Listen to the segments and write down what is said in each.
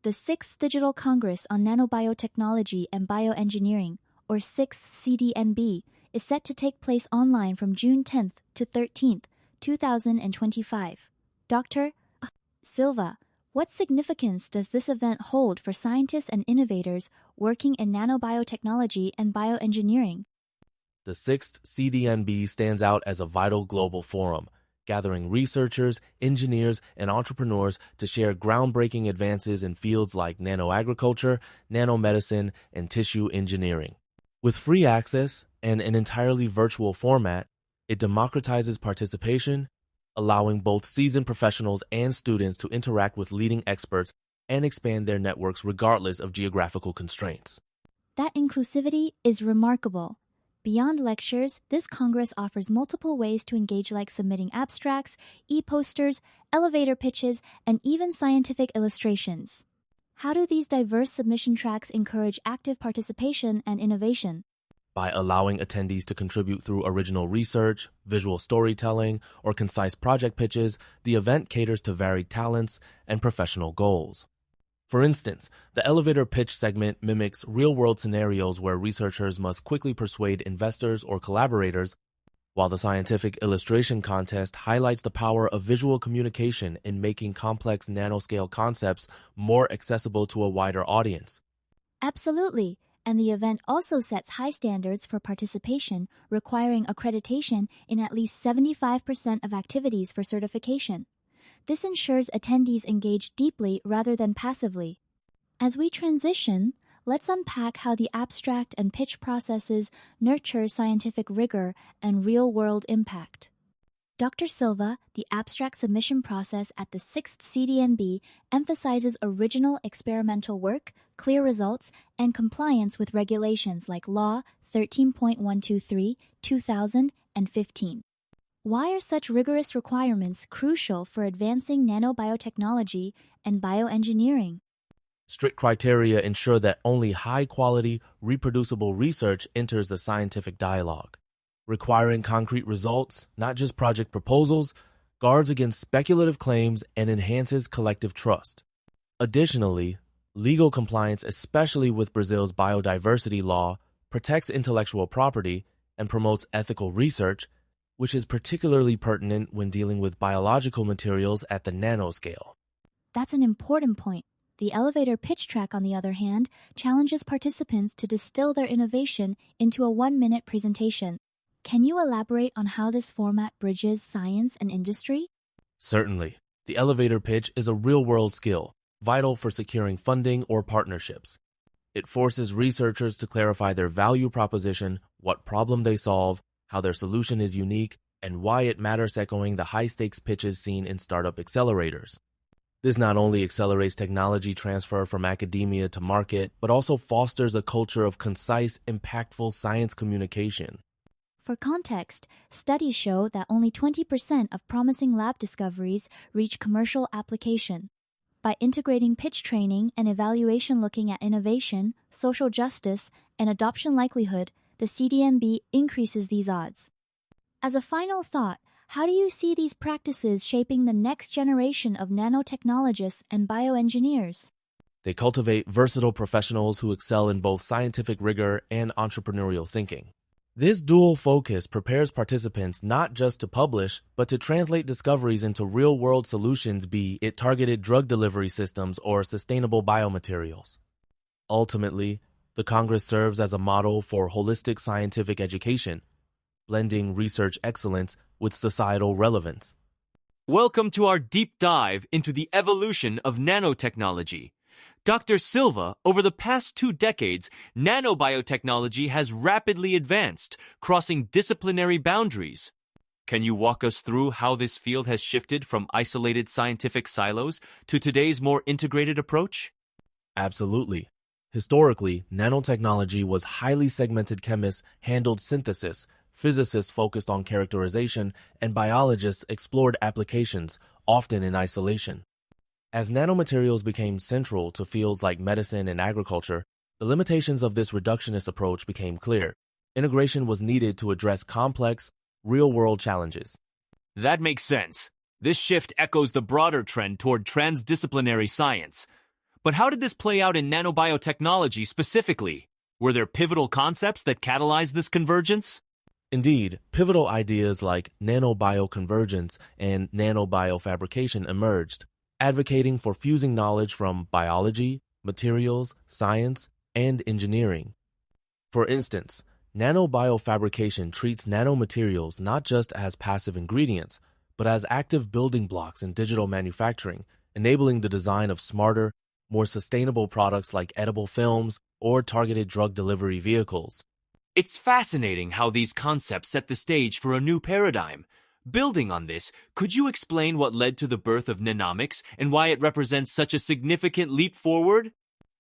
The 6th Digital Congress on Nanobiotechnology and Bioengineering, or 6th CDNB, is set to take place online from June 10th to 13th, 2025. Dr. Silva, what significance does this event hold for scientists and innovators working in nanobiotechnology and bioengineering? The 6th CDNB stands out as a vital global forum, gathering researchers, engineers, and entrepreneurs to share groundbreaking advances in fields like nanoagriculture, nanomedicine, and tissue engineering. With free access and an entirely virtual format, it democratizes participation, allowing both seasoned professionals and students to interact with leading experts and expand their networks regardless of geographical constraints. That inclusivity is remarkable. Beyond lectures, this Congress offers multiple ways to engage, like submitting abstracts, e-posters, elevator pitches, and even scientific illustrations. How do these diverse submission tracks encourage active participation and innovation? By allowing attendees to contribute through original research, visual storytelling, or concise project pitches, the event caters to varied talents and professional goals. For instance, the elevator pitch segment mimics real-world scenarios where researchers must quickly persuade investors or collaborators, while the scientific illustration contest highlights the power of visual communication in making complex nanoscale concepts more accessible to a wider audience. Absolutely, and the event also sets high standards for participation, requiring accreditation in at least 75% of activities for certification. This ensures attendees engage deeply rather than passively. As we transition, let's unpack how the abstract and pitch processes nurture scientific rigor and real-world impact. Dr. Silva, the abstract submission process at the 6th CDNB emphasizes original experimental work, clear results, and compliance with regulations like Law 13.123, 2015. Why are such rigorous requirements crucial for advancing nanobiotechnology and bioengineering? Strict criteria ensure that only high-quality, reproducible research enters the scientific dialogue. Requiring concrete results, not just project proposals, guards against speculative claims and enhances collective trust. Additionally, legal compliance, especially with Brazil's biodiversity law, protects intellectual property and promotes ethical research, which is particularly pertinent when dealing with biological materials at the nanoscale. That's an important point. The elevator pitch track, on the other hand, challenges participants to distill their innovation into a 1-minute presentation. Can you elaborate on how this format bridges science and industry? Certainly. The elevator pitch is a real-world skill, vital for securing funding or partnerships. It forces researchers to clarify their value proposition, what problem they solve, how their solution is unique, and why it matters, echoing the high-stakes pitches seen in startup accelerators. This not only accelerates technology transfer from academia to market, but also fosters a culture of concise, impactful science communication. For context, studies show that only 20% of promising lab discoveries reach commercial application. By integrating pitch training and evaluation looking at innovation, social justice, and adoption likelihood, the CDNB increases these odds. As a final thought, how do you see these practices shaping the next generation of nanotechnologists and bioengineers? They cultivate versatile professionals who excel in both scientific rigor and entrepreneurial thinking. This dual focus prepares participants not just to publish, but to translate discoveries into real-world solutions, be it targeted drug delivery systems or sustainable biomaterials. Ultimately, the Congress serves as a model for holistic scientific education, blending research excellence with societal relevance. Welcome to our deep dive into the evolution of nanotechnology. Dr. Silva, over the past 2 decades, nanobiotechnology has rapidly advanced, crossing disciplinary boundaries. Can you walk us through how this field has shifted from isolated scientific silos to today's more integrated approach? Absolutely. Historically, nanotechnology was highly segmented. Chemists handled synthesis, physicists focused on characterization, and biologists explored applications, often in isolation. As nanomaterials became central to fields like medicine and agriculture, the limitations of this reductionist approach became clear. Integration was needed to address complex, real-world challenges. That makes sense. This shift echoes the broader trend toward transdisciplinary science. But how did this play out in nanobiotechnology specifically? Were there pivotal concepts that catalyzed this convergence? Indeed, pivotal ideas like nanobioconvergence and nanobiofabrication emerged, advocating for fusing knowledge from biology, materials, science, and engineering. For instance, nanobiofabrication treats nanomaterials not just as passive ingredients, but as active building blocks in digital manufacturing, enabling the design of smarter, more sustainable products like edible films or targeted drug delivery vehicles. It's fascinating how these concepts set the stage for a new paradigm. Building on this, could you explain what led to the birth of nanomics and why it represents such a significant leap forward?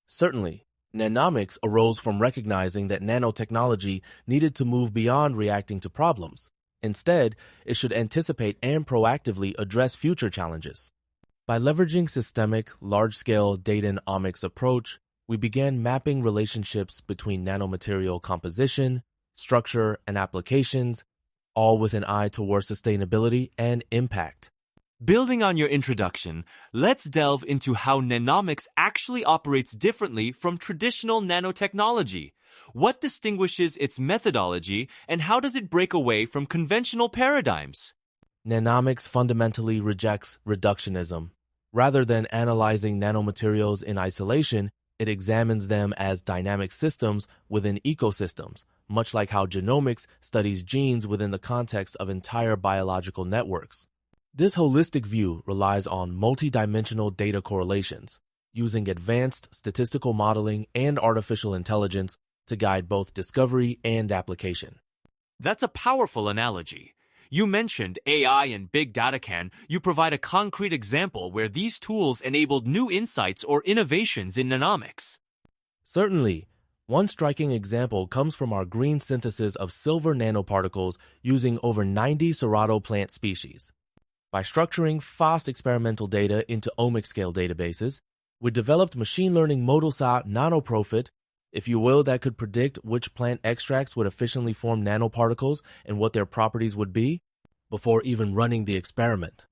Certainly, nanomics arose from recognizing that nanotechnology needed to move beyond reacting to problems. Instead, it should anticipate and proactively address future challenges. By leveraging systemic, large-scale data and omics approach, we began mapping relationships between nanomaterial composition, structure, and applications, all with an eye toward sustainability and impact. Building on your introduction, let's delve into how nanomics actually operates differently from traditional nanotechnology. What distinguishes its methodology, and how does it break away from conventional paradigms? Nanomics fundamentally rejects reductionism. Rather than analyzing nanomaterials in isolation, it examines them as dynamic systems within ecosystems, much like how genomics studies genes within the context of entire biological networks. This holistic view relies on multidimensional data correlations, using advanced statistical modeling and artificial intelligence to guide both discovery and application. That's a powerful analogy. You mentioned AI and big data. Can you provide a concrete example where these tools enabled new insights or innovations in nanomics? Certainly, one striking example comes from our green synthesis of silver nanoparticles using over 90 Cerrado plant species. By structuring fast experimental data into omic-scale databases, we developed machine learning model-sa nanoprofit, if you will, that could predict which plant extracts would efficiently form nanoparticles and what their properties would be before even running the experiment.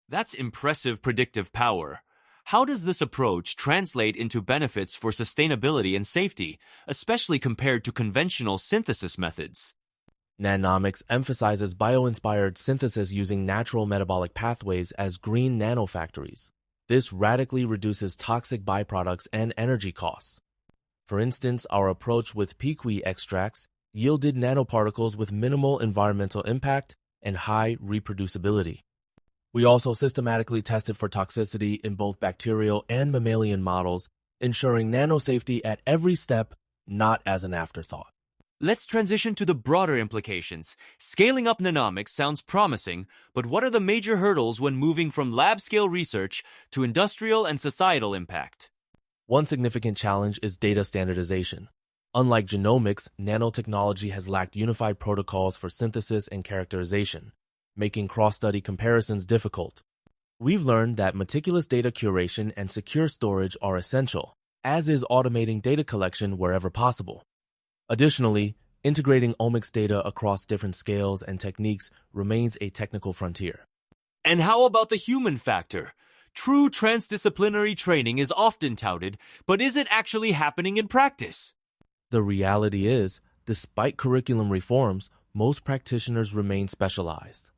That's impressive predictive power. How does this approach translate into benefits for sustainability and safety, especially compared to conventional synthesis methods? Nanomics emphasizes bio-inspired synthesis using natural metabolic pathways as green nanofactories. This radically reduces toxic byproducts and energy costs. For instance, our approach with pequi extracts yielded nanoparticles with minimal environmental impact and high reproducibility. We also systematically tested for toxicity in both bacterial and mammalian models, ensuring nanosafety at every step, not as an afterthought. Let's transition to the broader implications. Scaling up nanomics sounds promising, but what are the major hurdles when moving from lab-scale research to industrial and societal impact? One significant challenge is data standardization. Unlike genomics, nanotechnology has lacked unified protocols for synthesis and characterization, making cross-study comparisons difficult. We've learned that meticulous data curation and secure storage are essential, as is automating data collection wherever possible. Additionally, integrating omics data across different scales and techniques remains a technical frontier. And how about the human factor? True transdisciplinary training is often touted, but is it actually happening in practice? The reality is, despite curriculum reforms, most practitioners remain specialized.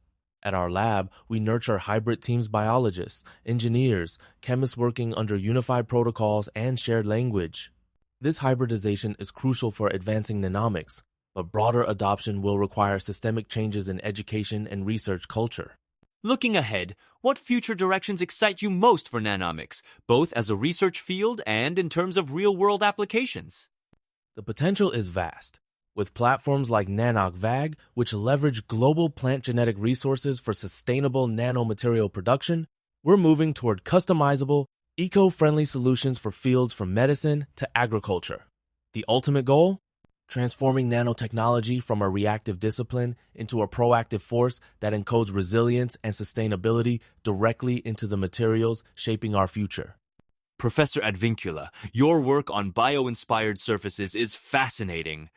At our lab, we nurture hybrid teams: biologists, engineers, chemists working under unified protocols and shared language. This hybridization is crucial for advancing nanomics, but broader adoption will require systemic changes in education and research culture. Looking ahead, what future directions excite you most for nanomics, both as a research field and in terms of real-world applications? The potential is vast. With platforms like NanoCVAG, which leverage global plant genetic resources for sustainable nanomaterial production, we're moving toward customizable, eco-friendly solutions for fields from medicine to agriculture. The ultimate goal? Transforming nanotechnology from a reactive discipline into a proactive force that encodes resilience and sustainability directly into the materials shaping our future. Professor Advincula, your work on bio-inspired surfaces is fascinating.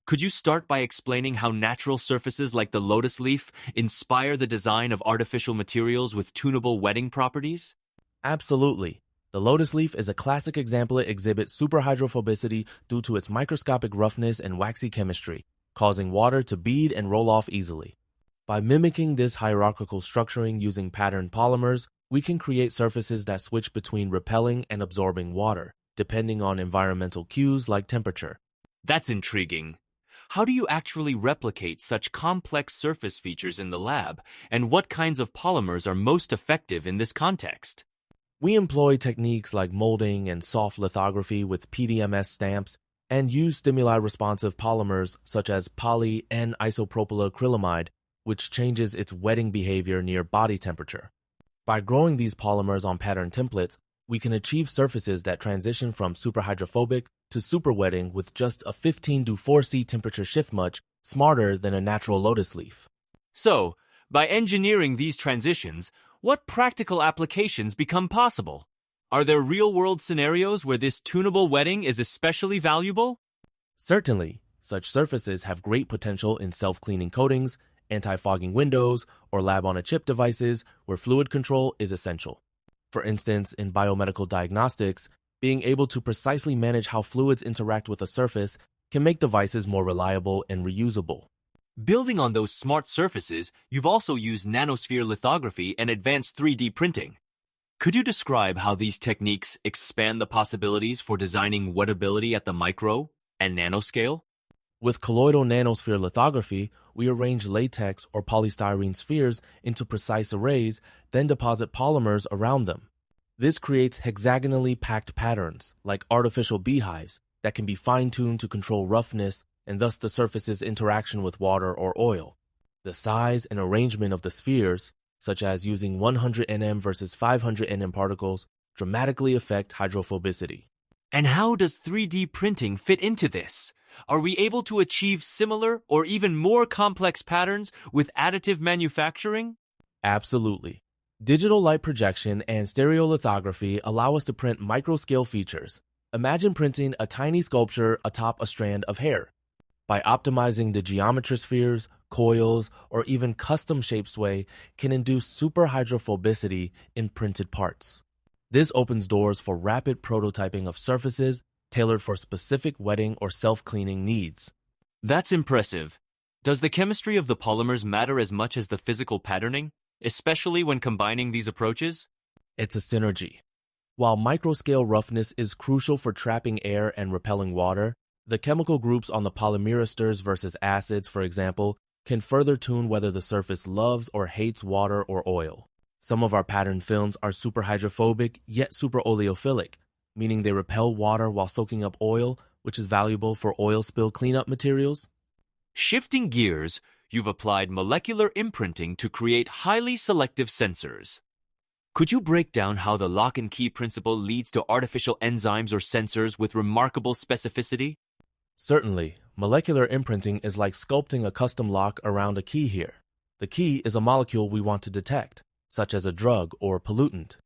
Could you start by explaining how natural surfaces like the lotus leaf inspire the design of artificial materials with tunable wetting properties? Absolutely. The lotus leaf is a classic example. It exhibits superhydrophobicity due to its microscopic roughness and waxy chemistry, causing water to bead and roll off easily. By mimicking this hierarchical structuring using patterned polymers, we can create surfaces that switch between repelling and absorbing water, depending on environmental cues like temperature. That's intriguing. How do you actually replicate such complex surface features in the lab, and what kinds of polymers are most effective in this context? We employ techniques like molding and soft lithography with PDMS stamps and use stimuli-responsive polymers such as poly- and isopropyl-acrylamide, which changes its wetting behavior near body temperature. By growing these polymers on pattern templates, we can achieve surfaces that transition from superhydrophobic to superwetting with just a 15 to 4C temperature shift, much smarter than a natural lotus leaf. So, by engineering these transitions, what practical applications become possible? Are there real-world scenarios where this tunable wetting is especially valuable? Certainly, such surfaces have great potential in self-cleaning coatings, anti-fogging windows, or lab-on-a-chip devices where fluid control is essential. For instance, in biomedical diagnostics, being able to precisely manage how fluids interact with a surface can make devices more reliable and reusable. Building on those smart surfaces, you've also used nanosphere lithography and advanced 3D printing. Could you describe how these techniques expand the possibilities for designing wettability at the micro and nanoscale? With colloidal nanosphere lithography, we arrange latex or polystyrene spheres into precise arrays, then deposit polymers around them. This creates hexagonally packed patterns, like artificial beehives, that can be fine-tuned to control roughness and thus the surface's interaction with water or oil. The size and arrangement of the spheres, such as using 100 nm versus 500 nm particles, dramatically affect hydrophobicity. And how does 3D printing fit into this? Are we able to achieve similar or even more complex patterns with additive manufacturing? Absolutely. Digital light projection and stereolithography allow us to print micro-scale features. Imagine printing a tiny sculpture atop a strand of hair. By optimizing the geometry, spheres, coils, or even custom-shaped sway can induce superhydrophobicity in printed parts. This opens doors for rapid prototyping of surfaces tailored for specific wetting or self-cleaning needs. That's impressive. Does the chemistry of the polymers matter as much as the physical patterning, especially when combining these approaches? It's a synergy. While microscale roughness is crucial for trapping air and repelling water, the chemical groups on the polymeresters versus acids, for example, can further tune whether the surface loves or hates water or oil. Some of our patterned films are superhydrophobic yet super oleophilic, meaning they repel water while soaking up oil, which is valuable for oil spill cleanup materials. Shifting gears, you've applied molecular imprinting to create highly selective sensors. Could you break down how the lock and key principle leads to artificial enzymes or sensors with remarkable specificity? Certainly, molecular imprinting is like sculpting a custom lock around a key here. The key is a molecule we want to detect, such as a drug or pollutant.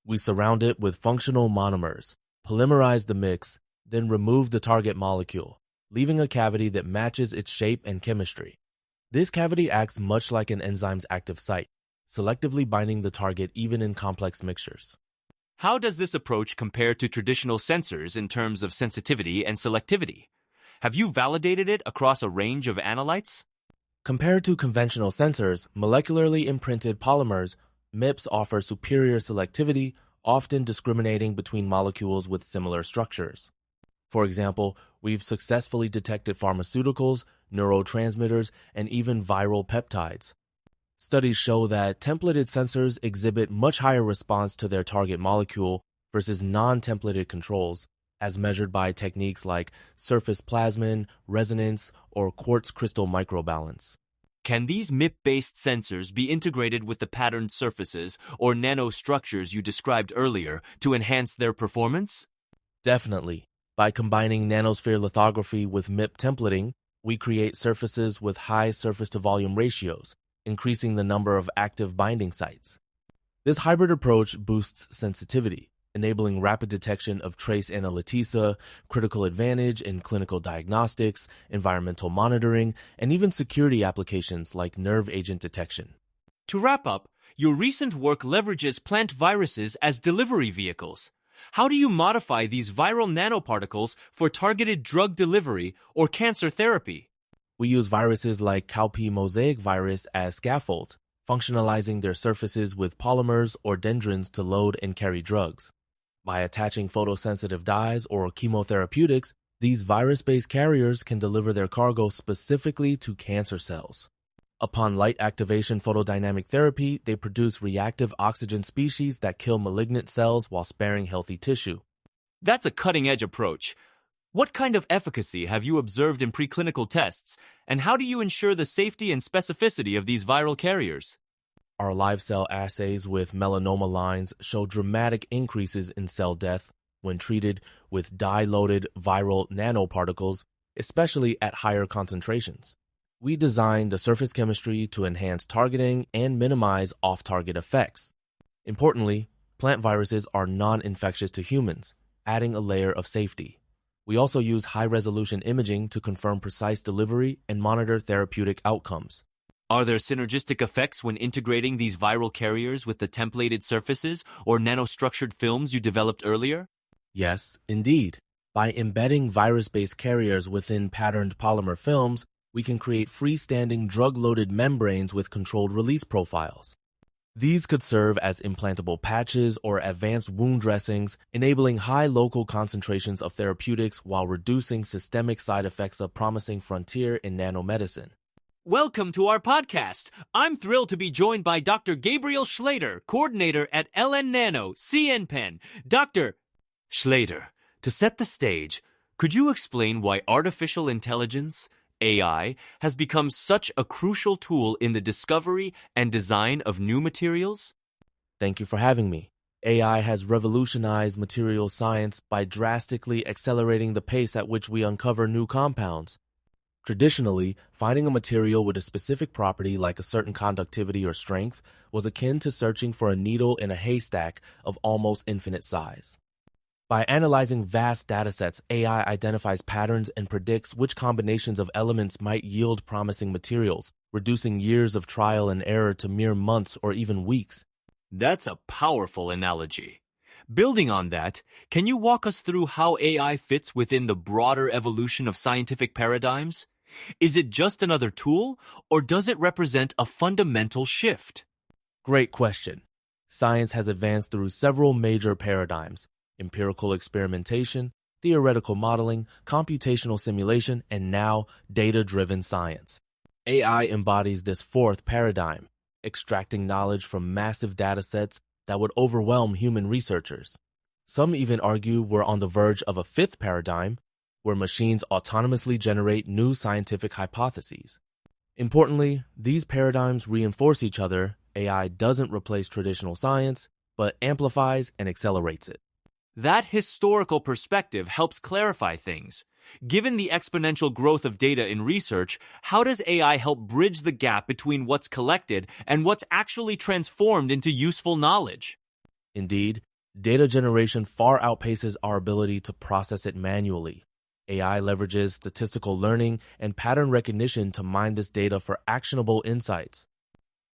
We surround it with functional monomers, polymerize the mix, then remove the target molecule, leaving a cavity that matches its shape and chemistry. This cavity acts much like an enzyme's active site, selectively binding the target even in complex mixtures. How does this approach compare to traditional sensors in terms of sensitivity and selectivity? Have you validated it across a range of analytes? Compared to conventional sensors, molecularly imprinted polymers, MIPS, offer superior selectivity, often discriminating between molecules with similar structures. For example, we've successfully detected pharmaceuticals, neurotransmitters, and even viral peptides. Studies show that templated sensors exhibit much higher response to their target molecule versus non-templated controls, as measured by techniques like surface plasmon, resonance, or quartz crystal microbalance. Can these MIP-based sensors be integrated with the patterned surfaces or nanostructures you described earlier to enhance their performance? Definitely. By combining nanosphere lithography with MIP templating, we create surfaces with high surface-to-volume ratios, increasing the number of active binding sites. This hybrid approach boosts sensitivity, enabling rapid detection of trace analytica, critical advantage in clinical diagnostics, environmental monitoring, and even security applications like nerve agent detection. To wrap up, your recent work leverages plant viruses as delivery vehicles. How do you modify these viral nanoparticles for targeted drug delivery or cancer therapy? We use viruses like cowpea mosaic virus as scaffolds, functionalizing their surfaces with polymers or dendrins to load and carry drugs. By attaching photosensitive dyes or chemotherapeutics, these virus-based carriers can deliver their cargo specifically to cancer cells. Upon light activation photodynamic therapy, they produce reactive oxygen species that kill malignant cells while sparing healthy tissue. That's a cutting-edge approach. What kind of efficacy have you observed in preclinical tests, and how do you ensure the safety and specificity of these viral carriers? Our live cell assays with melanoma lines show dramatic increases in cell death when treated with dye-loaded viral nanoparticles, especially at higher concentrations. We designed the surface chemistry to enhance targeting and minimize off-target effects. Importantly, plant viruses are non-infectious to humans, adding a layer of safety. We also use high-resolution imaging to confirm precise delivery and monitor therapeutic outcomes. Are there synergistic effects when integrating these viral carriers with the templated surfaces or nanostructured films you developed earlier? Yes, indeed. By embedding virus-based carriers within patterned polymer films, we can create freestanding drug-loaded membranes with controlled release profiles. These could serve as implantable patches or advanced wound dressings, enabling high local concentrations of therapeutics while reducing systemic side effects, a promising frontier in nanomedicine. Welcome to our podcast. I'm thrilled to be joined by Dr. Gabriel Schlater, coordinator at LN Nano, CNPen. Dr. Schlater, to set the stage, could you explain why artificial intelligence, AI, has become such a crucial tool in the discovery and design of new materials? Thank you for having me. AI has revolutionized materials science by drastically accelerating the pace at which we uncover new compounds. Traditionally, finding a material with a specific property like a certain conductivity or strength was akin to searching for a needle in a haystack of almost infinite size. By analyzing vast datasets, AI identifies patterns and predicts which combinations of elements might yield promising materials, reducing years of trial and error to mere months or even weeks. That's a powerful analogy. Building on that, can you walk us through how AI fits within the broader evolution of scientific paradigms? Is it just another tool, or does it represent a fundamental shift? Great question. Science has advanced through several major paradigms: empirical experimentation, theoretical modeling, computational simulation, and now data-driven science. AI embodies this fourth paradigm, extracting knowledge from massive datasets that would overwhelm human researchers. Some even argue we're on the verge of a fifth paradigm, where machines autonomously generate new scientific hypotheses. Importantly, these paradigms reinforce each other. AI doesn't replace traditional science, but amplifies and accelerates it. That historical perspective helps clarify things. Given the exponential growth of data in research, how does AI help bridge the gap between what's collected and what's actually transformed into useful knowledge? Indeed, data generation far outpaces our ability to process it manually. AI leverages statistical learning and pattern recognition to mine this data for actionable insights.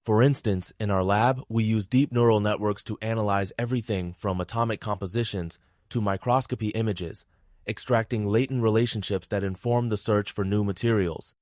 For instance, in our lab, we use deep neural networks to analyze everything from atomic compositions to microscopy images, extracting latent relationships that inform the search for new materials.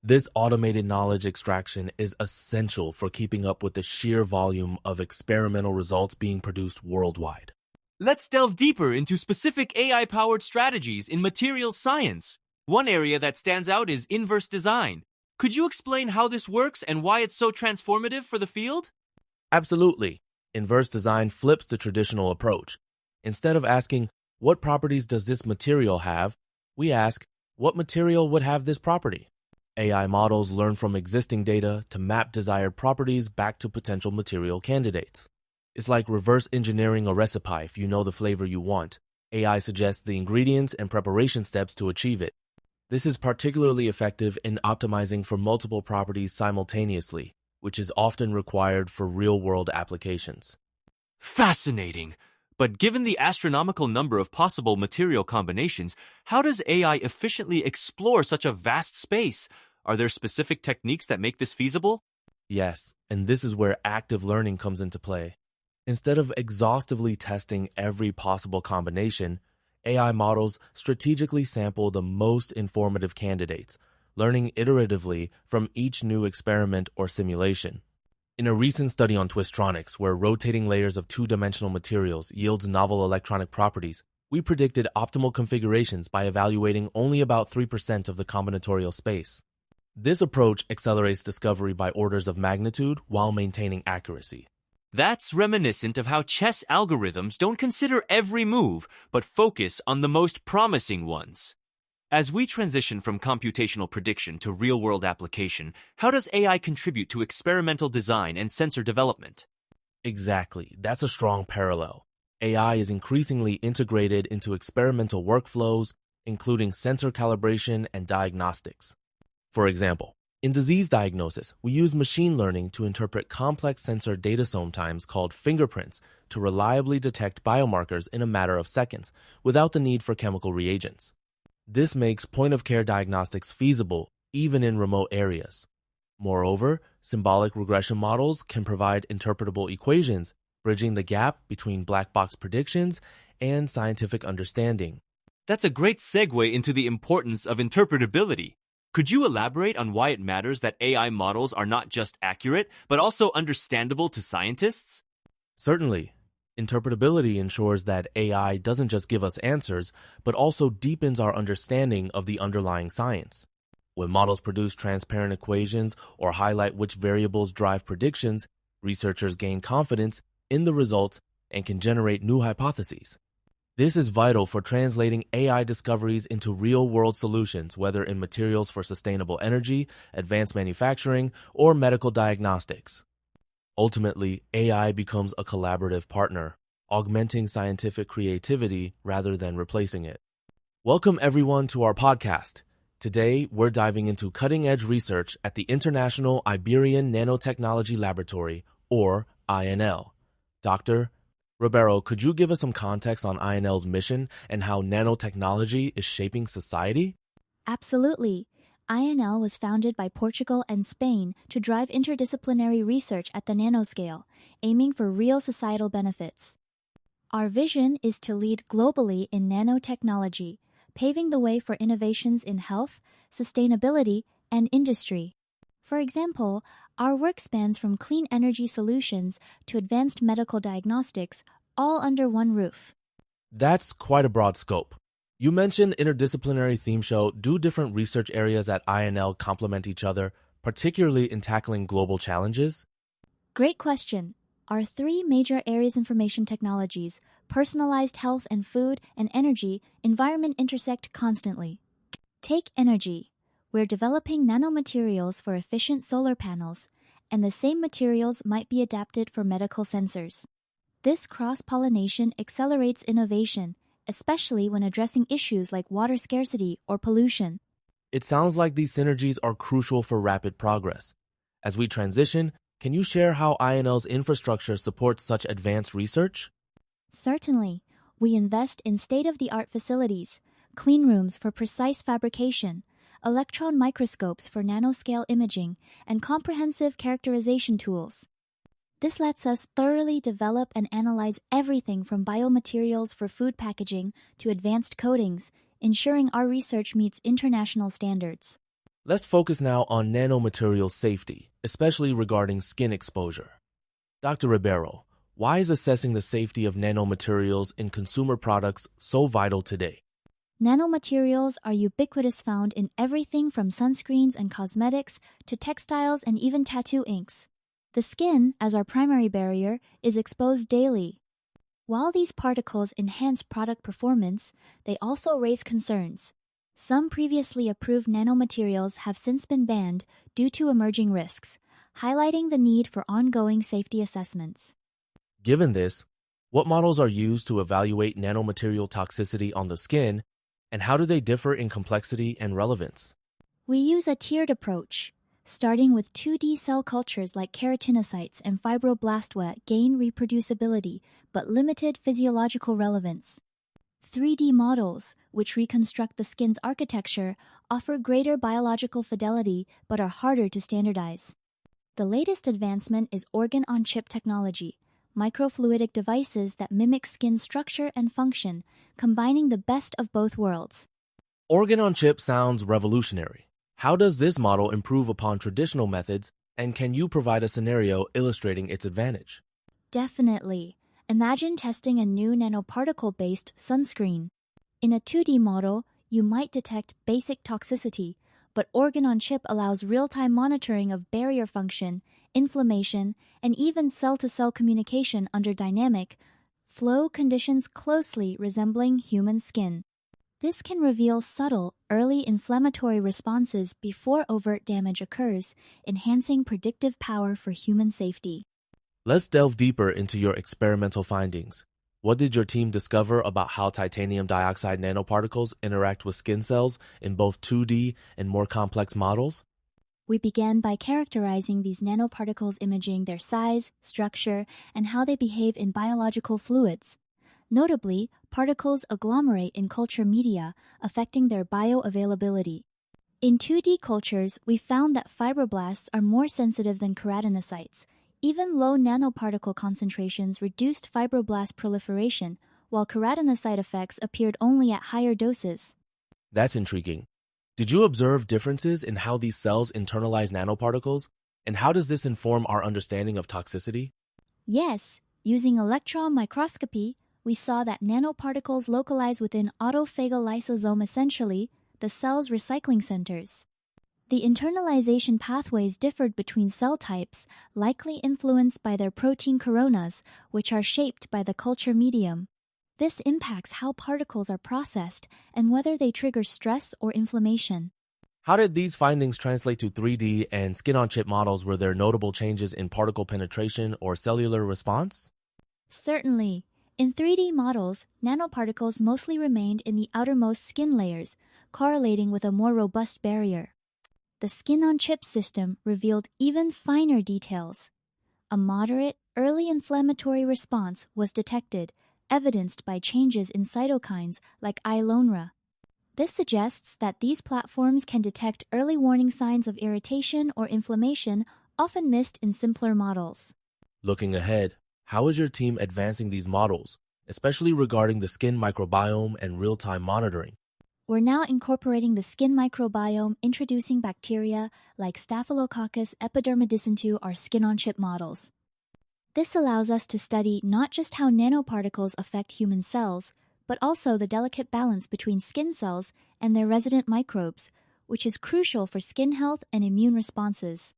This automated knowledge extraction is essential for keeping up with the sheer volume of experimental results being produced worldwide. Let's delve deeper into specific AI-powered strategies in materials science. One area that stands out is inverse design. Could you explain how this works and why it's so transformative for the field? Absolutely. Inverse design flips the traditional approach. Instead of asking, what properties does this material have, we ask, what material would have this property? AI models learn from existing data to map desired properties back to potential material candidates. It's like reverse engineering a recipe if you know the flavor you want. AI suggests the ingredients and preparation steps to achieve it. This is particularly effective in optimizing for multiple properties simultaneously, which is often required for real-world applications. Fascinating. But given the astronomical number of possible material combinations, how does AI efficiently explore such a vast space? Are there specific techniques that make this feasible? Yes, and this is where active learning comes into play. Instead of exhaustively testing every possible combination, AI models strategically sample the most informative candidates, learning iteratively from each new experiment or simulation. In a recent study on twistronics, where rotating layers of two-dimensional materials yields novel electronic properties, we predicted optimal configurations by evaluating only about 3% of the combinatorial space. This approach accelerates discovery by orders of magnitude while maintaining accuracy. That's reminiscent of how chess algorithms don't consider every move, but focus on the most promising ones. As we transition from computational prediction to real-world application, how does AI contribute to experimental design and sensor development? Exactly, that's a strong parallel. AI is increasingly integrated into experimental workflows, including sensor calibration and diagnostics. For example, in disease diagnosis, we use machine learning to interpret complex sensor datasome times called fingerprints to reliably detect biomarkers in a matter of seconds without the need for chemical reagents. This makes point-of-care diagnostics feasible even in remote areas. Moreover, symbolic regression models can provide interpretable equations, bridging the gap between black box predictions and scientific understanding. That's a great segue into the importance of interpretability. Could you elaborate on why it matters that AI models are not just accurate, but also understandable to scientists? Certainly, interpretability ensures that AI doesn't just give us answers, but also deepens our understanding of the underlying science. When models produce transparent equations or highlight which variables drive predictions, researchers gain confidence in the results and can generate new hypotheses. This is vital for translating AI discoveries into real-world solutions, whether in materials for sustainable energy, advanced manufacturing, or medical diagnostics. Ultimately, AI becomes a collaborative partner, augmenting scientific creativity rather than replacing it. Welcome everyone to our podcast. Today, we're diving into cutting-edge research at the International Iberian Nanotechnology Laboratory, or INL. Dr. Ribeiro, could you give us some context on INL's mission and how nanotechnology is shaping society? Absolutely. INL was founded by Portugal and Spain to drive interdisciplinary research at the nanoscale, aiming for real societal benefits. Our vision is to lead globally in nanotechnology, paving the way for innovations in health, sustainability, and industry. For example, our work spans from clean energy solutions to advanced medical diagnostics, all under one roof. That's quite a broad scope. You mentioned interdisciplinary theme show. Do different research areas at INL complement each other, particularly in tackling global challenges? Great question. Our three major areas information technologies, personalized health and food, and energy, environment intersect constantly. Take energy. We're developing nanomaterials for efficient solar panels, and the same materials might be adapted for medical sensors. This cross-pollination accelerates innovation, especially when addressing issues like water scarcity or pollution. It sounds like these synergies are crucial for rapid progress. As we transition, can you share how INL's infrastructure supports such advanced research? Certainly, we invest in state-of-the-art facilities, clean rooms for precise fabrication, electron microscopes for nanoscale imaging, and comprehensive characterization tools. This lets us thoroughly develop and analyze everything from biomaterials for food packaging to advanced coatings, ensuring our research meets international standards. Let's focus now on nanomaterial safety, especially regarding skin exposure. Dr. Ribeiro, why is assessing the safety of nanomaterials in consumer products so vital today? Nanomaterials are ubiquitous, found in everything from sunscreens and cosmetics to textiles and even tattoo inks. The skin, as our primary barrier, is exposed daily. While these particles enhance product performance, they also raise concerns. Some previously approved nanomaterials have since been banned due to emerging risks, highlighting the need for ongoing safety assessments. Given this, what models are used to evaluate nanomaterial toxicity on the skin, and how do they differ in complexity and relevance? We use a tiered approach. Starting with 2D cell cultures like keratinocytes and fibroblasts gain reproducibility but limited physiological relevance. 3D models, which reconstruct the skin's architecture, offer greater biological fidelity but are harder to standardize. The latest advancement is organ-on-chip technology, microfluidic devices that mimic skin structure and function, combining the best of both worlds. Organ-on-chip sounds revolutionary. How does this model improve upon traditional methods, and can you provide a scenario illustrating its advantage? Definitely. Imagine testing a new nanoparticle-based sunscreen. In a 2D model, you might detect basic toxicity, but organ-on-chip allows real-time monitoring of barrier function, inflammation, and even cell-to-cell communication under dynamic flow conditions closely resembling human skin. This can reveal subtle, early inflammatory responses before overt damage occurs, enhancing predictive power for human safety. Let's delve deeper into your experimental findings. What did your team discover about how titanium dioxide nanoparticles interact with skin cells in both 2D and more complex models? We began by characterizing these nanoparticles, imaging their size, structure, and how they behave in biological fluids. Notably, particles agglomerate in culture media, affecting their bioavailability. In 2D cultures, we found that fibroblasts are more sensitive than keratinocytes. Even low nanoparticle concentrations reduced fibroblast proliferation, while keratinocyte effects appeared only at higher doses. That's intriguing. Did you observe differences in how these cells internalize nanoparticles, and how does this inform our understanding of toxicity? Yes, using electron microscopy, we saw that nanoparticles localize within autophagal lysosome, essentially the cell's recycling centers. The internalization pathways differed between cell types, likely influenced by their protein coronas, which are shaped by the culture medium. This impacts how particles are processed and whether they trigger stress or inflammation. How did these findings translate to 3D and skin-on-chip models? Were there notable changes in particle penetration or cellular response? Certainly. In 3D models, nanoparticles mostly remained in the outermost skin layers, correlating with a more robust barrier. The skin-on-chip system revealed even finer details. A moderate, early inflammatory response was detected, evidenced by changes in cytokines like ILONRA. This suggests that these platforms can detect early warning signs of irritation or inflammation, often missed in simpler models. Looking ahead, how is your team advancing these models, especially regarding the skin microbiome and real-time monitoring? We're now incorporating the skin microbiome, introducing bacteria like Staphylococcus epidermidis into our skin-on-chip models. This allows us to study not just how nanoparticles affect human cells, but also the delicate balance between skin cells and their resident microbes, which is crucial for skin health and immune responses.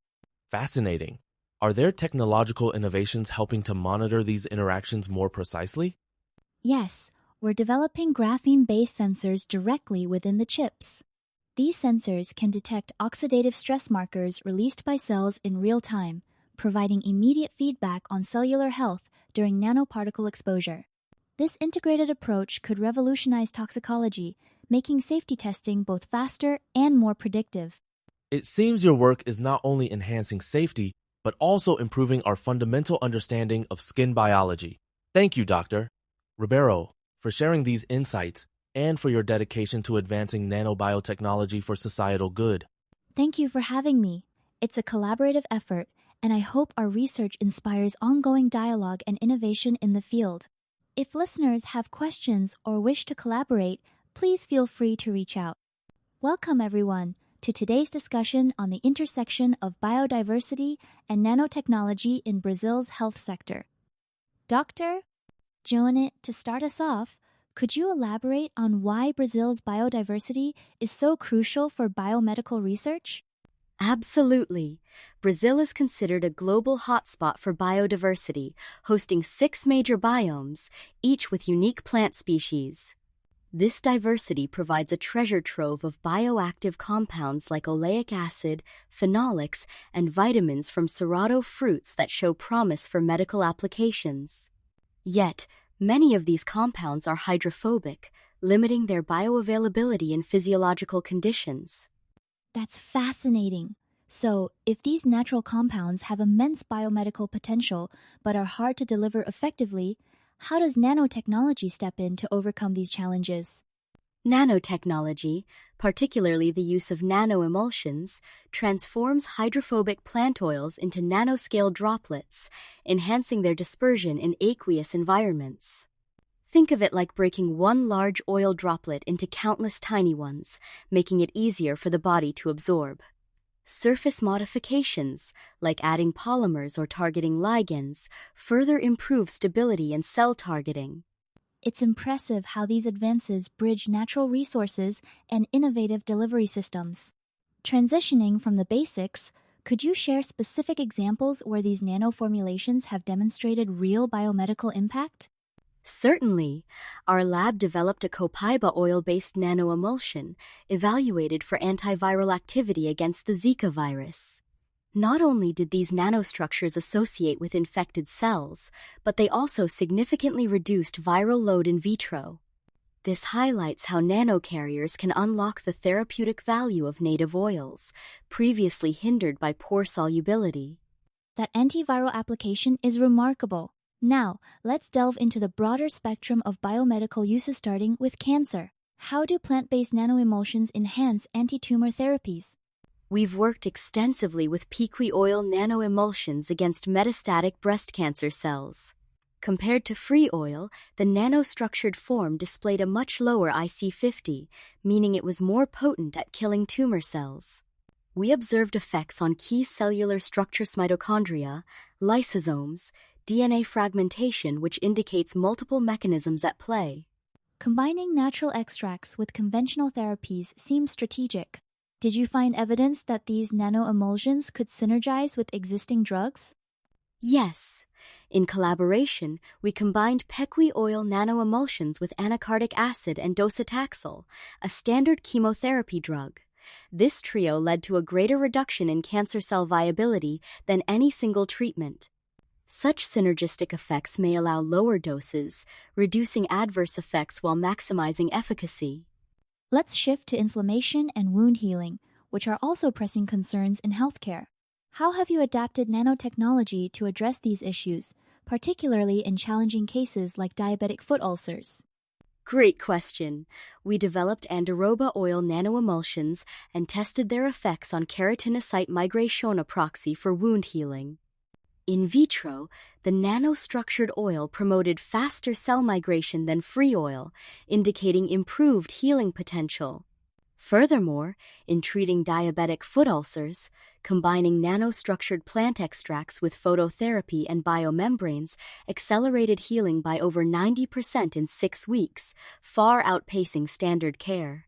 Fascinating. Are there technological innovations helping to monitor these interactions more precisely? Yes, we're developing graphene-based sensors directly within the chips. These sensors can detect oxidative stress markers released by cells in real time, providing immediate feedback on cellular health during nanoparticle exposure. This integrated approach could revolutionize toxicology, making safety testing both faster and more predictive. It seems your work is not only enhancing safety, but also improving our fundamental understanding of skin biology. Thank you, Dr. Ribeiro, for sharing these insights and for your dedication to advancing nanobiotechnology for societal good. Thank you for having me. It's a collaborative effort, and I hope our research inspires ongoing dialogue and innovation in the field. If listeners have questions or wish to collaborate, please feel free to reach out. Welcome, everyone, to today's discussion on the intersection of biodiversity and nanotechnology in Brazil's health sector. Dr. Joanit, to start us off, could you elaborate on why Brazil's biodiversity is so crucial for biomedical research? Absolutely. Brazil is considered a global hotspot for biodiversity, hosting 6 major biomes, each with unique plant species. This diversity provides a treasure trove of bioactive compounds like oleic acid, phenolics, and vitamins from Cerrado fruits that show promise for medical applications. Yet, many of these compounds are hydrophobic, limiting their bioavailability in physiological conditions. That's fascinating. So, if these natural compounds have immense biomedical potential but are hard to deliver effectively, how does nanotechnology step in to overcome these challenges? Nanotechnology, particularly the use of nanoemulsions, transforms hydrophobic plant oils into nanoscale droplets, enhancing their dispersion in aqueous environments. Think of it like breaking one large oil droplet into countless tiny ones, making it easier for the body to absorb. Surface modifications, like adding polymers or targeting ligands, further improve stability and cell targeting. It's impressive how these advances bridge natural resources and innovative delivery systems. Transitioning from the basics, could you share specific examples where these nanoformulations have demonstrated real biomedical impact? Certainly, our lab developed a copaiba oil-based nanoemulsion evaluated for antiviral activity against the Zika virus. Not only did these nanostructures associate with infected cells, but they also significantly reduced viral load in vitro. This highlights how nanocarriers can unlock the therapeutic value of native oils, previously hindered by poor solubility. That antiviral application is remarkable. Now, let's delve into the broader spectrum of biomedical uses starting with cancer. How do plant-based nanoemulsions enhance anti-tumor therapies? We've worked extensively with pequi oil nanoemulsions against metastatic breast cancer cells. Compared to free oil, the nanostructured form displayed a much lower IC50, meaning it was more potent at killing tumor cells. We observed effects on key cellular structures, mitochondria, lysosomes, DNA fragmentation, which indicates multiple mechanisms at play. Combining natural extracts with conventional therapies seems strategic. Did you find evidence that these nanoemulsions could synergize with existing drugs? Yes. In collaboration, we combined pequi oil nanoemulsions with anacardic acid and docetaxel, a standard chemotherapy drug. This trio led to a greater reduction in cancer cell viability than any single treatment. Such synergistic effects may allow lower doses, reducing adverse effects while maximizing efficacy. Let's shift to inflammation and wound healing, which are also pressing concerns in healthcare. How have you adapted nanotechnology to address these issues, particularly in challenging cases like diabetic foot ulcers? Great question. We developed Andiroba oil nanoemulsions and tested their effects on keratinocyte migration proxy for wound healing. In vitro, the nanostructured oil promoted faster cell migration than free oil, indicating improved healing potential. Furthermore, in treating diabetic foot ulcers, combining nanostructured plant extracts with phototherapy and biomembranes accelerated healing by over 90% in 6 weeks, far outpacing standard care.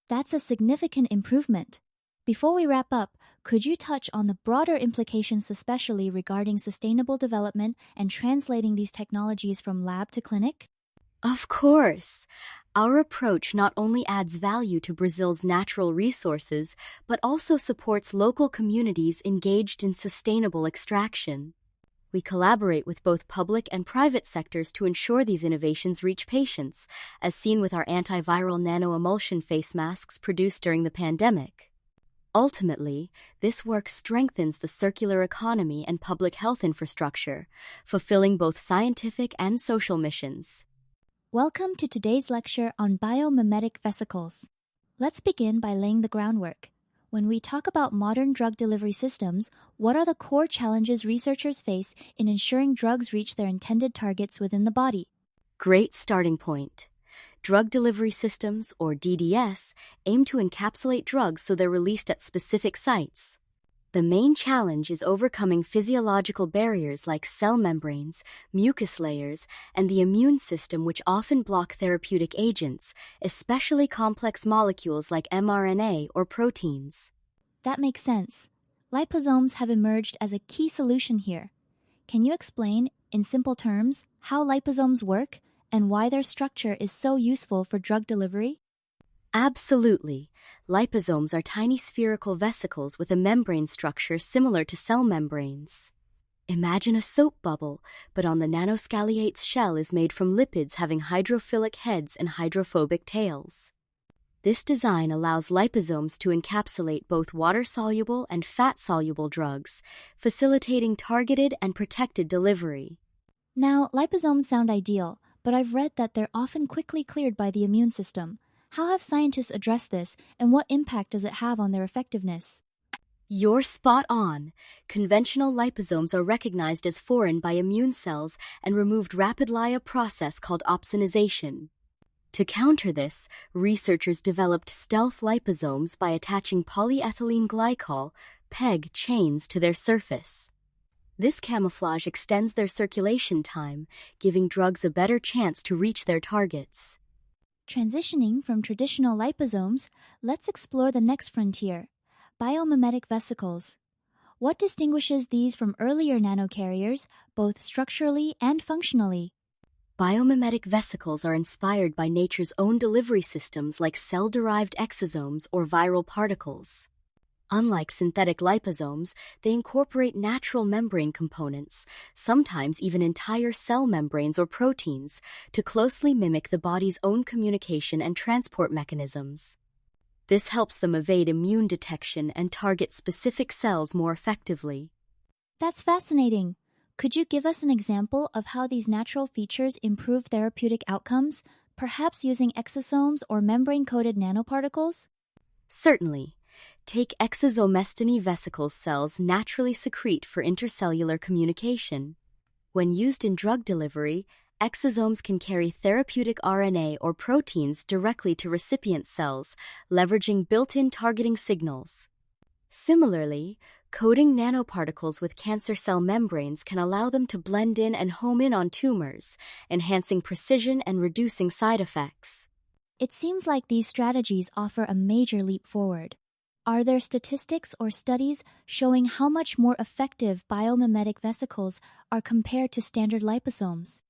That's a significant improvement. Before we wrap up, could you touch on the broader implications, especially regarding sustainable development and translating these technologies from lab to clinic? Of course! Our approach not only adds value to Brazil's natural resources, but also supports local communities engaged in sustainable extraction. We collaborate with both public and private sectors to ensure these innovations reach patients, as seen with our antiviral nanoemulsion face masks produced during the pandemic. Ultimately, this work strengthens the circular economy and public health infrastructure, fulfilling both scientific and social missions. Welcome to today's lecture on biomimetic vesicles. Let's begin by laying the groundwork. When we talk about modern drug delivery systems, what are the core challenges researchers face in ensuring drugs reach their intended targets within the body? Great starting point. Drug delivery systems, or DDS, aim to encapsulate drugs so they're released at specific sites. The main challenge is overcoming physiological barriers like cell membranes, mucus layers, and the immune system, which often block therapeutic agents, especially complex molecules like mRNA or proteins. That makes sense. Liposomes have emerged as a key solution here. Can you explain, in simple terms, how liposomes work and why their structure is so useful for drug delivery? Absolutely. Liposomes are tiny spherical vesicles with a membrane structure similar to cell membranes. Imagine a soap bubble, but on the nanoscaliate's shell is made from lipids having hydrophilic heads and hydrophobic tails. This design allows liposomes to encapsulate both water-soluble and fat-soluble drugs, facilitating targeted and protected delivery. Now, liposomes sound ideal, but I've read that they're often quickly cleared by the immune system. How have scientists addressed this, and what impact does it have on their effectiveness? You're spot on. Conventional liposomes are recognized as foreign by immune cells and removed rapidly a process called opsonization. To counter this, researchers developed stealth liposomes by attaching polyethylene glycol, PEG, chains to their surface. This camouflage extends their circulation time, giving drugs a better chance to reach their targets. Transitioning from traditional liposomes, let's explore the next frontier: biomimetic vesicles. What distinguishes these from earlier nanocarriers, both structurally and functionally? Biomimetic vesicles are inspired by nature's own delivery systems like cell-derived exosomes or viral particles. Unlike synthetic liposomes, they incorporate natural membrane components, sometimes even entire cell membranes or proteins, to closely mimic the body's own communication and transport mechanisms. This helps them evade immune detection and target specific cells more effectively. That's fascinating. Could you give us an example of how these natural features improve therapeutic outcomes, perhaps using exosomes or membrane-coated nanoparticles? Certainly. Take exosomestony vesicles cells naturally secrete for intercellular communication. When used in drug delivery, exosomes can carry therapeutic RNA or proteins directly to recipient cells, leveraging built-in targeting signals. Similarly, coating nanoparticles with cancer cell membranes can allow them to blend in and home in on tumors, enhancing precision and reducing side effects. It seems like these strategies offer a major leap forward. Are there statistics or studies showing how much more effective biomimetic vesicles are compared to standard liposomes?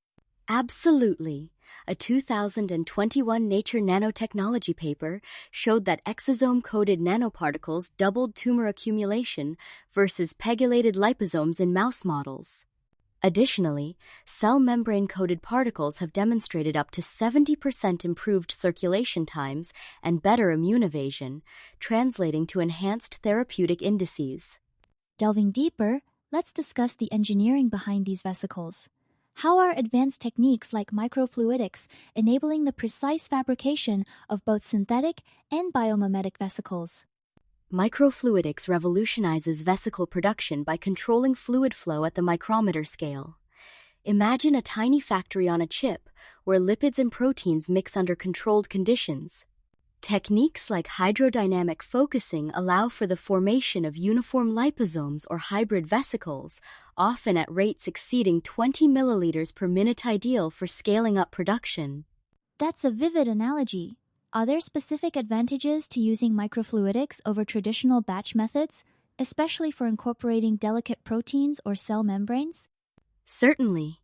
Absolutely. A 2021 Nature Nanotechnology paper showed that exosome-coated nanoparticles doubled tumor accumulation versus pegylated liposomes in mouse models. Additionally, cell membrane-coated particles have demonstrated up to 70% improved circulation times and better immune evasion, translating to enhanced therapeutic indices. Delving deeper, let's discuss the engineering behind these vesicles. How are advanced techniques like microfluidics enabling the precise fabrication of both synthetic and biomimetic vesicles? Microfluidics revolutionizes vesicle production by controlling fluid flow at the micrometer scale. Imagine a tiny factory on a chip where lipids and proteins mix under controlled conditions. Techniques like hydrodynamic focusing allow for the formation of uniform liposomes or hybrid vesicles, often at rates exceeding 20 milliliters per minute, ideal for scaling up production. That's a vivid analogy. Are there specific advantages to using microfluidics over traditional batch methods, especially for incorporating delicate proteins or cell membranes? Certainly.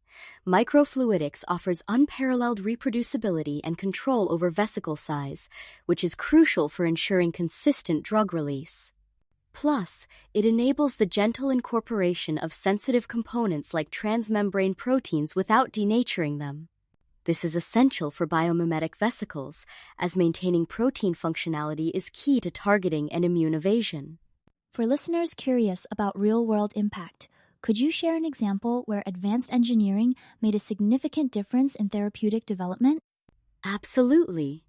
Microfluidics offers unparalleled reproducibility and control over vesicle size, which is crucial for ensuring consistent drug release. Plus, it enables the gentle incorporation of sensitive components like transmembrane proteins without denaturing them. This is essential for biomimetic vesicles, as maintaining protein functionality is key to targeting and immune evasion. For listeners curious about real-world impact, could you share an example where advanced engineering made a significant difference in therapeutic development? Absolutely.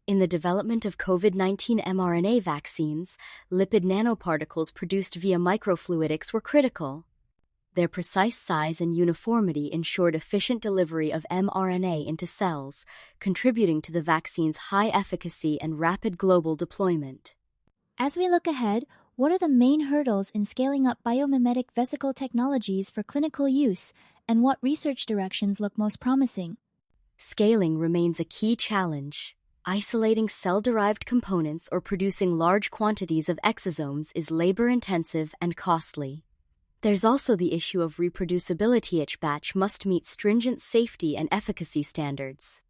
In the development of COVID-19 mRNA vaccines, lipid nanoparticles produced via microfluidics were critical. Their precise size and uniformity ensured efficient delivery of mRNA into cells, contributing to the vaccine's high efficacy and rapid global deployment. As we look ahead, what are the main hurdles in scaling up biomimetic vesicle technologies for clinical use, and what research directions look most promising? Scaling remains a key challenge. Isolating cell-derived components or producing large quantities of exosomes is labor-intensive and costly. There's also the issue of reproducibility. Each batch must meet stringent safety and efficacy standards.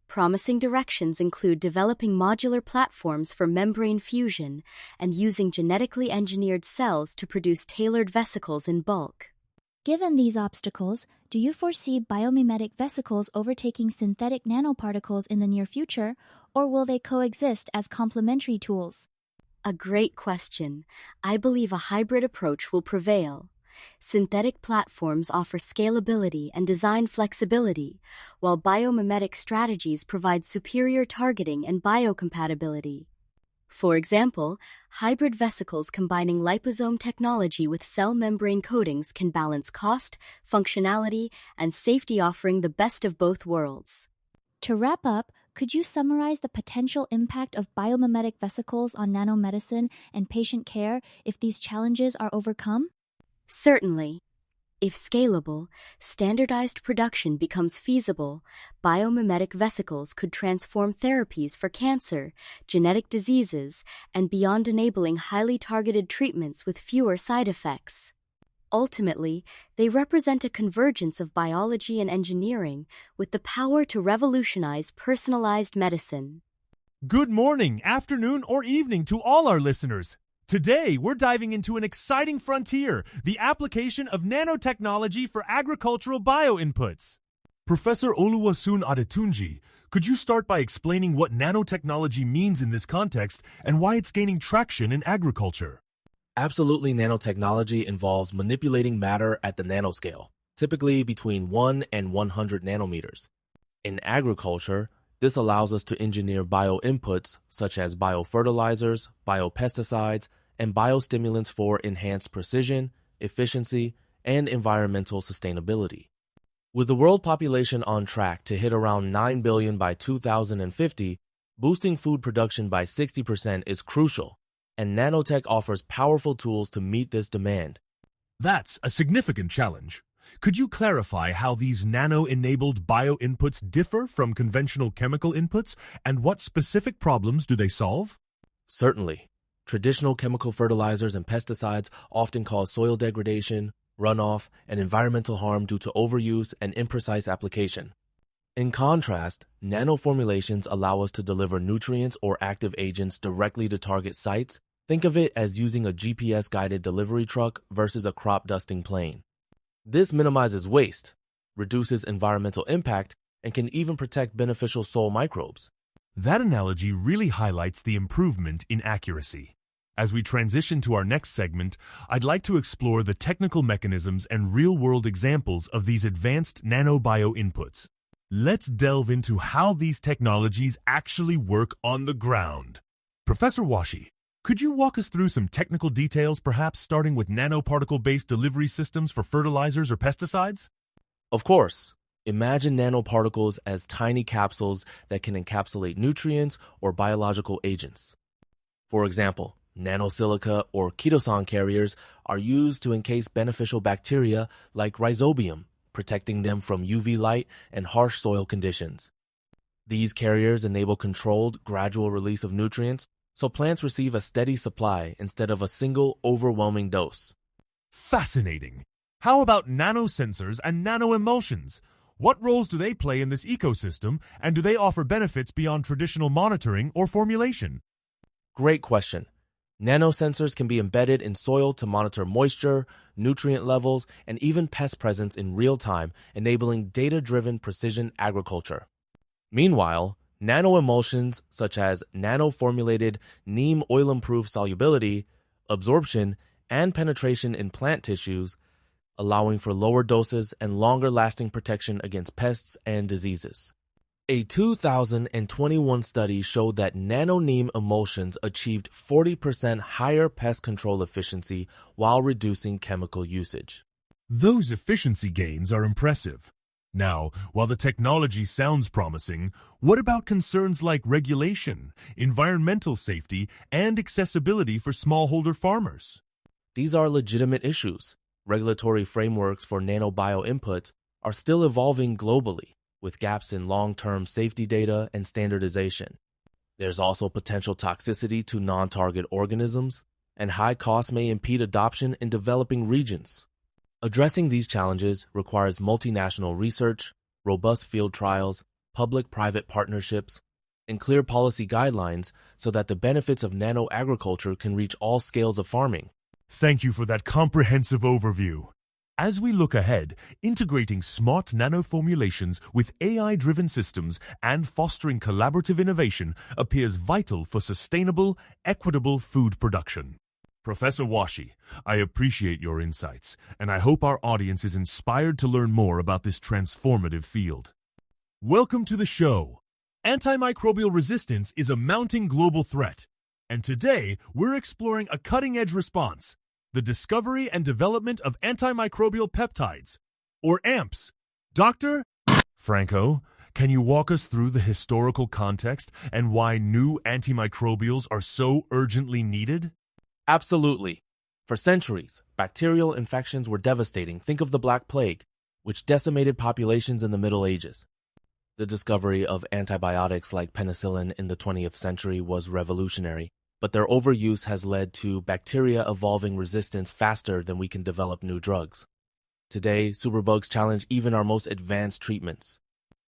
Promising directions include developing modular platforms for membrane fusion and using genetically engineered cells to produce tailored vesicles in bulk. Given these obstacles, do you foresee biomimetic vesicles overtaking synthetic nanoparticles in the near future, or will they coexist as complementary tools? A great question. I believe a hybrid approach will prevail. Synthetic platforms offer scalability and design flexibility, while biomimetic strategies provide superior targeting and biocompatibility. For example, hybrid vesicles combining liposome technology with cell membrane coatings can balance cost, functionality, and safety, offering the best of both worlds. To wrap up, could you summarize the potential impact of biomimetic vesicles on nanomedicine and patient care if these challenges are overcome? Certainly. If scalable, standardized production becomes feasible, biomimetic vesicles could transform therapies for cancer, genetic diseases, and beyond, enabling highly targeted treatments with fewer side effects. Ultimately, they represent a convergence of biology and engineering with the power to revolutionize personalized medicine. Good morning, afternoon, or evening to all our listeners. Today, we're diving into an exciting frontier, the application of nanotechnology for agricultural bioinputs. Professor Oluwaseun Adetunji, could you start by explaining what nanotechnology means in this context and why it's gaining traction in agriculture? Absolutely, nanotechnology involves manipulating matter at the nanoscale, typically between 1 and 100 nanometers. In agriculture, this allows us to engineer bioinputs such as biofertilizers, biopesticides, and biostimulants for enhanced precision, efficiency, and environmental sustainability. With the world population on track to hit around 9 billion by 2050, boosting food production by 60% is crucial, and nanotech offers powerful tools to meet this demand. That's a significant challenge. Could you clarify how these nano-enabled bioinputs differ from conventional chemical inputs, and what specific problems do they solve? Certainly. Traditional chemical fertilizers and pesticides often cause soil degradation, runoff, and environmental harm due to overuse and imprecise application. In contrast, nanoformulations allow us to deliver nutrients or active agents directly to target sites. Think of it as using a GPS-guided delivery truck versus a crop-dusting plane. This minimizes waste, reduces environmental impact, and can even protect beneficial soil microbes. That analogy really highlights the improvement in accuracy. As we transition to our next segment, I'd like to explore the technical mechanisms and real-world examples of these advanced nanobio inputs. Let's delve into how these technologies actually work on the ground. Professor Washi, could you walk us through some technical details, perhaps starting with nanoparticle-based delivery systems for fertilizers or pesticides? Of course. Imagine nanoparticles as tiny capsules that can encapsulate nutrients or biological agents. For example, nanosilica or chitosan carriers are used to encase beneficial bacteria like rhizobium, protecting them from UV light and harsh soil conditions. These carriers enable controlled, gradual release of nutrients, so plants receive a steady supply instead of a single, overwhelming dose. Fascinating! How about nanosensors and nanoemulsions? What roles do they play in this ecosystem, and do they offer benefits beyond traditional monitoring or formulation? Great question. Nanosensors can be embedded in soil to monitor moisture, nutrient levels, and even pest presence in real time, enabling data-driven precision agriculture. Meanwhile, nanoemulsions such as nano-formulated neem oil-improved solubility, absorption, and penetration in plant tissues, allowing for lower doses and longer-lasting protection against pests and diseases. A 2021 study showed that nano-neem emulsions achieved 40% higher pest control efficiency while reducing chemical usage. Those efficiency gains are impressive. Now, while the technology sounds promising, what about concerns like regulation, environmental safety, and accessibility for smallholder farmers? These are legitimate issues. Regulatory frameworks for nanobio inputs are still evolving globally, with gaps in long-term safety data and standardization. There's also potential toxicity to non-target organisms, and high costs may impede adoption in developing regions. Addressing these challenges requires multinational research, robust field trials, public-private partnerships, and clear policy guidelines so that the benefits of nano-agriculture can reach all scales of farming. Thank you for that comprehensive overview. As we look ahead, integrating smart nanoformulations with AI-driven systems and fostering collaborative innovation appears vital for sustainable, equitable food production. Professor Washi, I appreciate your insights, and I hope our audience is inspired to learn more about this transformative field. Welcome to the show. Antimicrobial resistance is a mounting global threat, and today we're exploring a cutting-edge response, the discovery and development of antimicrobial peptides, or AMPs. Dr. Franco, can you walk us through the historical context and why new antimicrobials are so urgently needed? Absolutely. For centuries, bacterial infections were devastating. Think of the Black Plague, which decimated populations in the Middle Ages. The discovery of antibiotics like penicillin in the 20th century was revolutionary, but their overuse has led to bacteria evolving resistance faster than we can develop new drugs. Today, superbugs challenge even our most advanced treatments.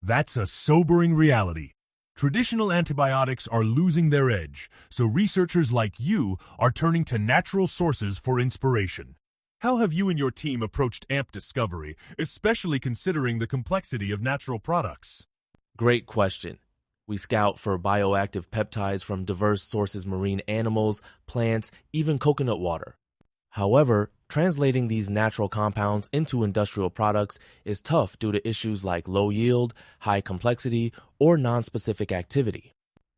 That's a sobering reality. Traditional antibiotics are losing their edge, so researchers like you are turning to natural sources for inspiration. How have you and your team approached AMP discovery, especially considering the complexity of natural products? Great question. We scout for bioactive peptides from diverse sources: marine animals, plants, even coconut water. However, translating these natural compounds into industrial products is tough due to issues like low yield, high complexity, or nonspecific activity.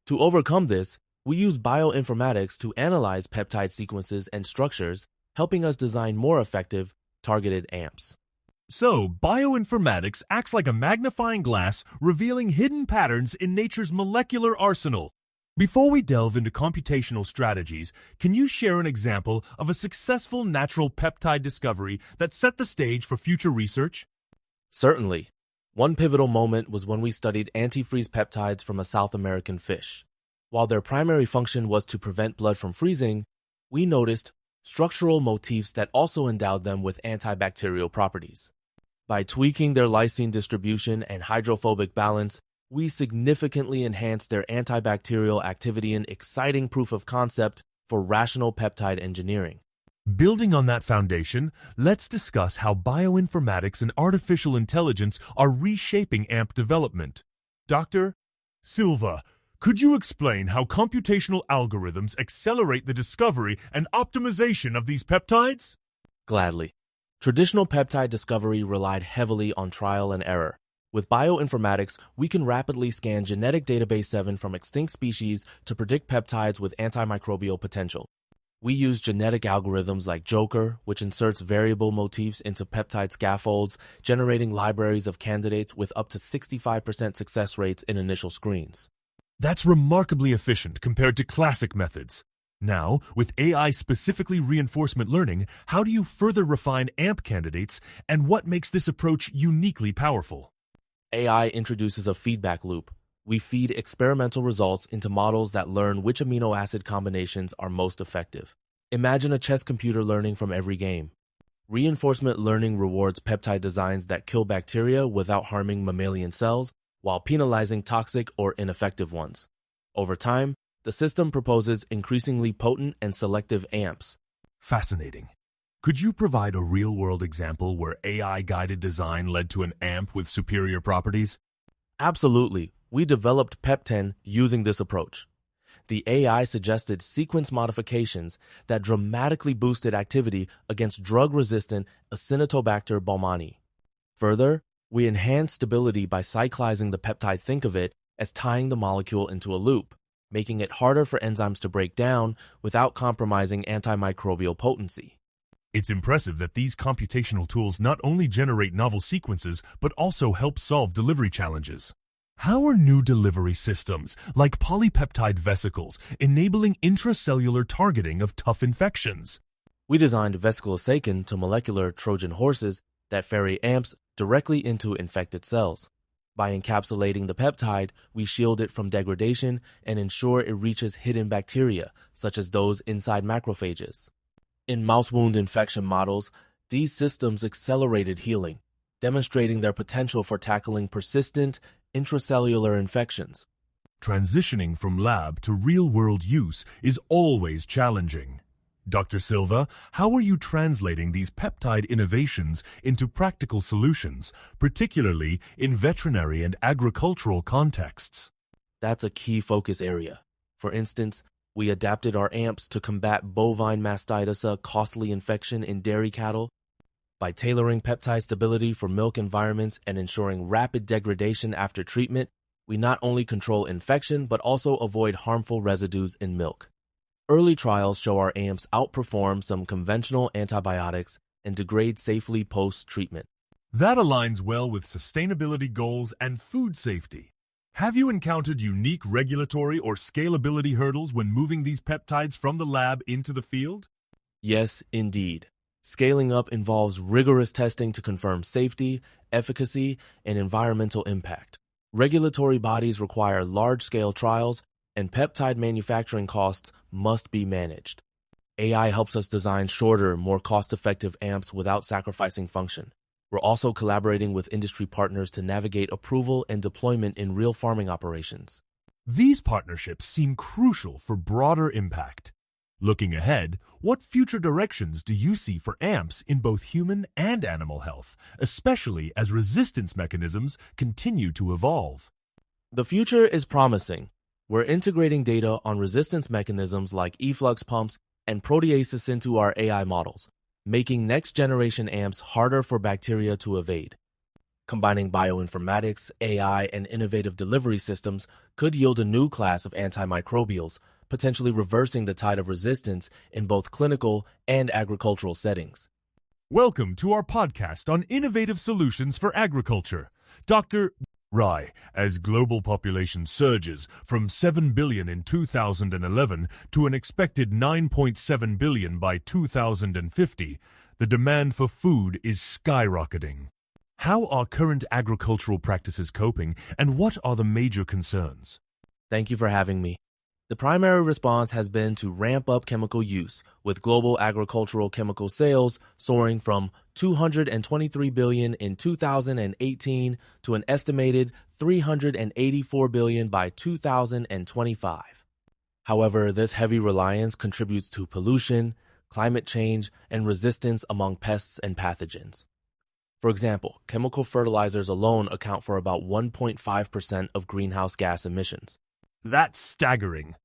To overcome this, we use bioinformatics to analyze peptide sequences and structures, helping us design more effective, targeted AMPs. So, bioinformatics acts like a magnifying glass, revealing hidden patterns in nature's molecular arsenal. Before we delve into computational strategies, can you share an example of a successful natural peptide discovery that set the stage for future research? Certainly. One pivotal moment was when we studied antifreeze peptides from a South American fish. While their primary function was to prevent blood from freezing, we noticed structural motifs that also endowed them with antibacterial properties. By tweaking their lysine distribution and hydrophobic balance, we significantly enhanced their antibacterial activity, an exciting proof of concept for rational peptide engineering. Building on that foundation, let's discuss how bioinformatics and artificial intelligence are reshaping AMP development. Dr. Silva, could you explain how computational algorithms accelerate the discovery and optimization of these peptides? Gladly. Traditional peptide discovery relied heavily on trial and error. With bioinformatics, we can rapidly scan genetic database 7 from extinct species to predict peptides with antimicrobial potential. We use genetic algorithms like Joker, which inserts variable motifs into peptide scaffolds, generating libraries of candidates with up to 65% success rates in initial screens. That's remarkably efficient compared to classic methods. Now, with AI-specifically reinforcement learning, how do you further refine AMP candidates, and what makes this approach uniquely powerful? AI introduces a feedback loop. We feed experimental results into models that learn which amino acid combinations are most effective. Imagine a chess computer learning from every game. Reinforcement learning rewards peptide designs that kill bacteria without harming mammalian cells, while penalizing toxic or ineffective ones. Over time, the system proposes increasingly potent and selective AMPs. Fascinating. Could you provide a real-world example where AI-guided design led to an AMP with superior properties? Absolutely. We developed Pep10 using this approach. The AI suggested sequence modifications that dramatically boosted activity against drug-resistant Acinetobacter baumannii. Further, we enhanced stability by cyclizing the peptide. Think of it as tying the molecule into a loop, making it harder for enzymes to break down without compromising antimicrobial potency. It's impressive that these computational tools not only generate novel sequences, but also help solve delivery challenges. How are new delivery systems, like polypeptide vesicles, enabling intracellular targeting of tough infections? We designed vesiclosekin to molecular Trojan horses that ferry AMPs directly into infected cells. By encapsulating the peptide, we shield it from degradation and ensure it reaches hidden bacteria, such as those inside macrophages. In mouse wound infection models, these systems accelerated healing, demonstrating their potential for tackling persistent intracellular infections. Transitioning from lab to real-world use is always challenging. Dr. Silva, how are you translating these peptide innovations into practical solutions, particularly in veterinary and agricultural contexts? That's a key focus area. For instance, We adapted our AMPs to combat bovine mastitis, a costly infection in dairy cattle, by tailoring peptide stability for milk environments and ensuring rapid degradation after treatment. We not only control infection but also avoid harmful residues in milk. Early trials show our AMPs outperform some conventional antibiotics and degrade safely post-treatment. That aligns well with sustainability goals and food safety. Have you encountered unique regulatory or scalability hurdles when moving these peptides from the lab into the field? Yes, indeed. Scaling up involves rigorous testing to confirm safety, efficacy, and environmental impact. Regulatory bodies require large-scale trials, and peptide manufacturing costs must be managed. AI helps us design shorter, more cost-effective AMPs without sacrificing function. We're also collaborating with industry partners to navigate approval and deployment in real farming operations. These partnerships seem crucial for broader impact. Looking ahead, what future directions do you see for AMPs in both human and animal health, especially as resistance mechanisms continue to evolve? The future is promising. We're integrating data on resistance mechanisms like efflux pumps and proteases into our AI models, making next-generation AMPs harder for bacteria to evade. Combining bioinformatics, AI, and innovative delivery systems could yield a new class of antimicrobials, potentially reversing the tide of resistance in both clinical and agricultural settings. Welcome to our podcast on innovative solutions for agriculture. Dr. Rai, as global population surges from 7 billion in 2011 to an expected 9.7 billion by 2050, the demand for food is skyrocketing. How are current agricultural practices coping, and what are the major concerns? Thank you for having me. The primary response has been to ramp up chemical use, with global agricultural chemical sales soaring from 223 billion in 2018 to an estimated 384 billion by 2025. However, this heavy reliance contributes to pollution, climate change, and resistance among pests and pathogens. For example, chemical fertilizers alone account for about 1.5% of greenhouse gas emissions. That's staggering.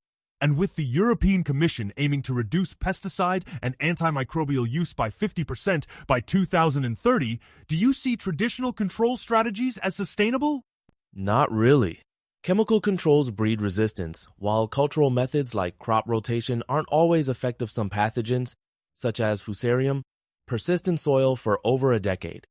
And with the European Commission aiming to reduce pesticide and antimicrobial use by 50% by 2030, do you see traditional control strategies as sustainable? Not really. Chemical controls breed resistance, while cultural methods like crop rotation aren't always effective. Some pathogens, such as Fusarium, persist in soil for over a decade.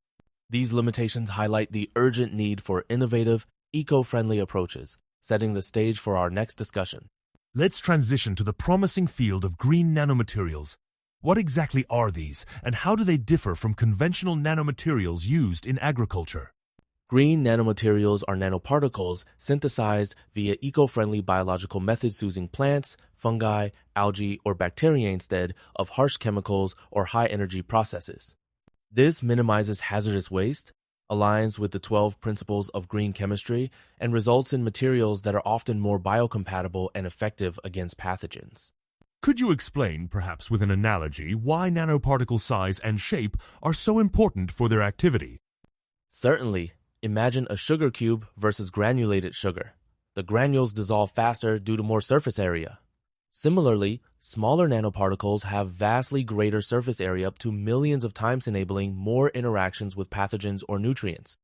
These limitations highlight the urgent need for innovative, eco-friendly approaches, setting the stage for our next discussion. Let's transition to the promising field of green nanomaterials. What exactly are these, and how do they differ from conventional nanomaterials used in agriculture? Green nanomaterials are nanoparticles synthesized via eco-friendly biological methods using plants, fungi, algae, or bacteria instead of harsh chemicals or high-energy processes. This minimizes hazardous waste, aligns with the 12 principles of green chemistry, and results in materials that are often more biocompatible and effective against pathogens. Could you explain, perhaps with an analogy, why nanoparticle size and shape are so important for their activity? Certainly. Imagine a sugar cube versus granulated sugar. The granules dissolve faster due to more surface area. Similarly, smaller nanoparticles have vastly greater surface area, up to millions of times, enabling more interactions with pathogens or nutrients.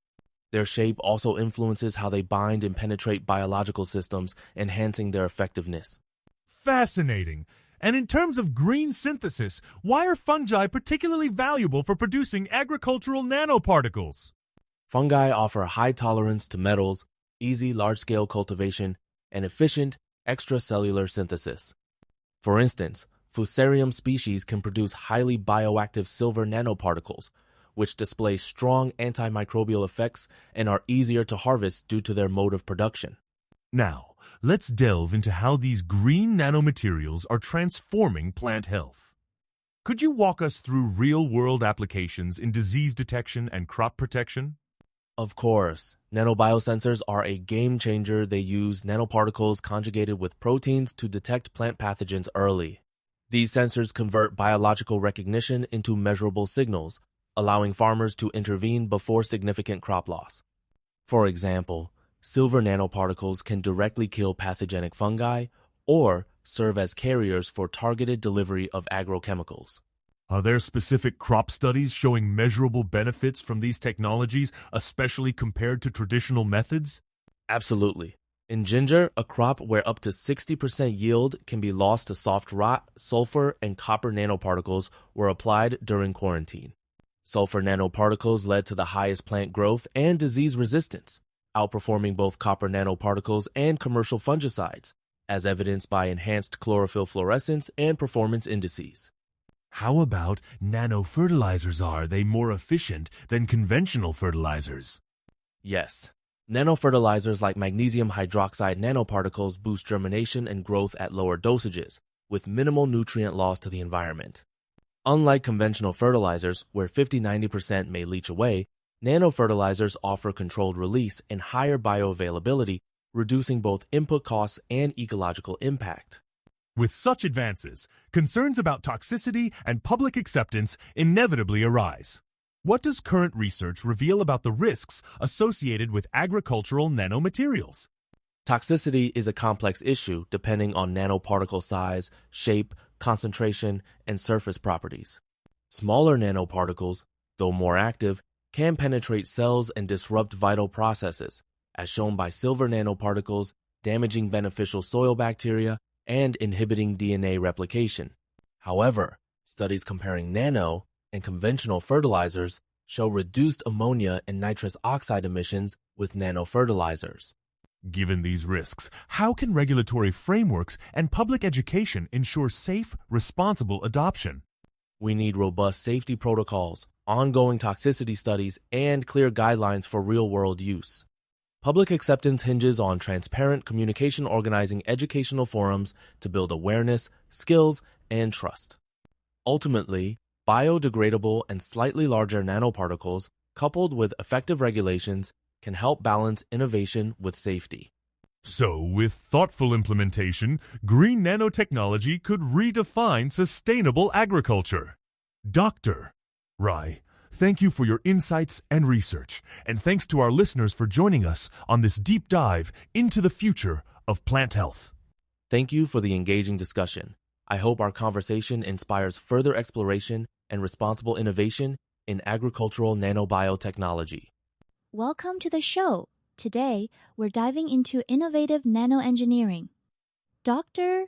Their shape also influences how they bind and penetrate biological systems, enhancing their effectiveness. Fascinating. And in terms of green synthesis, why are fungi particularly valuable for producing agricultural nanoparticles? Fungi offer high tolerance to metals, easy large-scale cultivation, and efficient extracellular synthesis. For instance, Fusarium species can produce highly bioactive silver nanoparticles, which display strong antimicrobial effects and are easier to harvest due to their mode of production. Now, let's delve into how these green nanomaterials are transforming plant health. Could you walk us through real-world applications in disease detection and crop protection? Of course, nanobiosensors are a game changer. They use nanoparticles conjugated with proteins to detect plant pathogens early. These sensors convert biological recognition into measurable signals, allowing farmers to intervene before significant crop loss. For example, silver nanoparticles can directly kill pathogenic fungi, or serve as carriers for targeted delivery of agrochemicals. Are there specific crop studies showing measurable benefits from these technologies, especially compared to traditional methods? Absolutely. In ginger, a crop where up to 60% yield can be lost to soft rot, sulfur and copper nanoparticles were applied during quarantine. Sulfur nanoparticles led to the highest plant growth and disease resistance, outperforming both copper nanoparticles and commercial fungicides, as evidenced by enhanced chlorophyll fluorescence and performance indices. How about nanofertilizers? Are they more efficient than conventional fertilizers? Yes. Nanofertilizers like magnesium hydroxide nanoparticles boost germination and growth at lower dosages, with minimal nutrient loss to the environment. Unlike conventional fertilizers, where 50–90% may leach away, nanofertilizers offer controlled release and higher bioavailability, reducing both input costs and ecological impact. With such advances, concerns about toxicity and public acceptance inevitably arise. What does current research reveal about the risks associated with agricultural nanomaterials? Toxicity is a complex issue depending on nanoparticle size, shape, concentration, and surface properties. Smaller nanoparticles, though more active, can penetrate cells and disrupt vital processes, as shown by silver nanoparticles damaging beneficial soil bacteria and inhibiting DNA replication. However, studies comparing nano and conventional fertilizers show reduced ammonia and nitrous oxide emissions with nanofertilizers. Given these risks, how can regulatory frameworks and public education ensure safe, responsible adoption? We need robust safety protocols, ongoing toxicity studies, and clear guidelines for real-world use. Public acceptance hinges on transparent communication, organizing educational forums to build awareness, skills, and trust. Ultimately, biodegradable and slightly larger nanoparticles, coupled with effective regulations, can help balance innovation with safety. So, with thoughtful implementation, green nanotechnology could redefine sustainable agriculture. Dr. Rai, thank you for your insights and research, and thanks to our listeners for joining us on this deep dive into the future of plant health. Thank you for the engaging discussion. I hope our conversation inspires further exploration and responsible innovation in agricultural nanobiotechnology. Welcome to the show. Today, we're diving into innovative nanoengineering. Dr.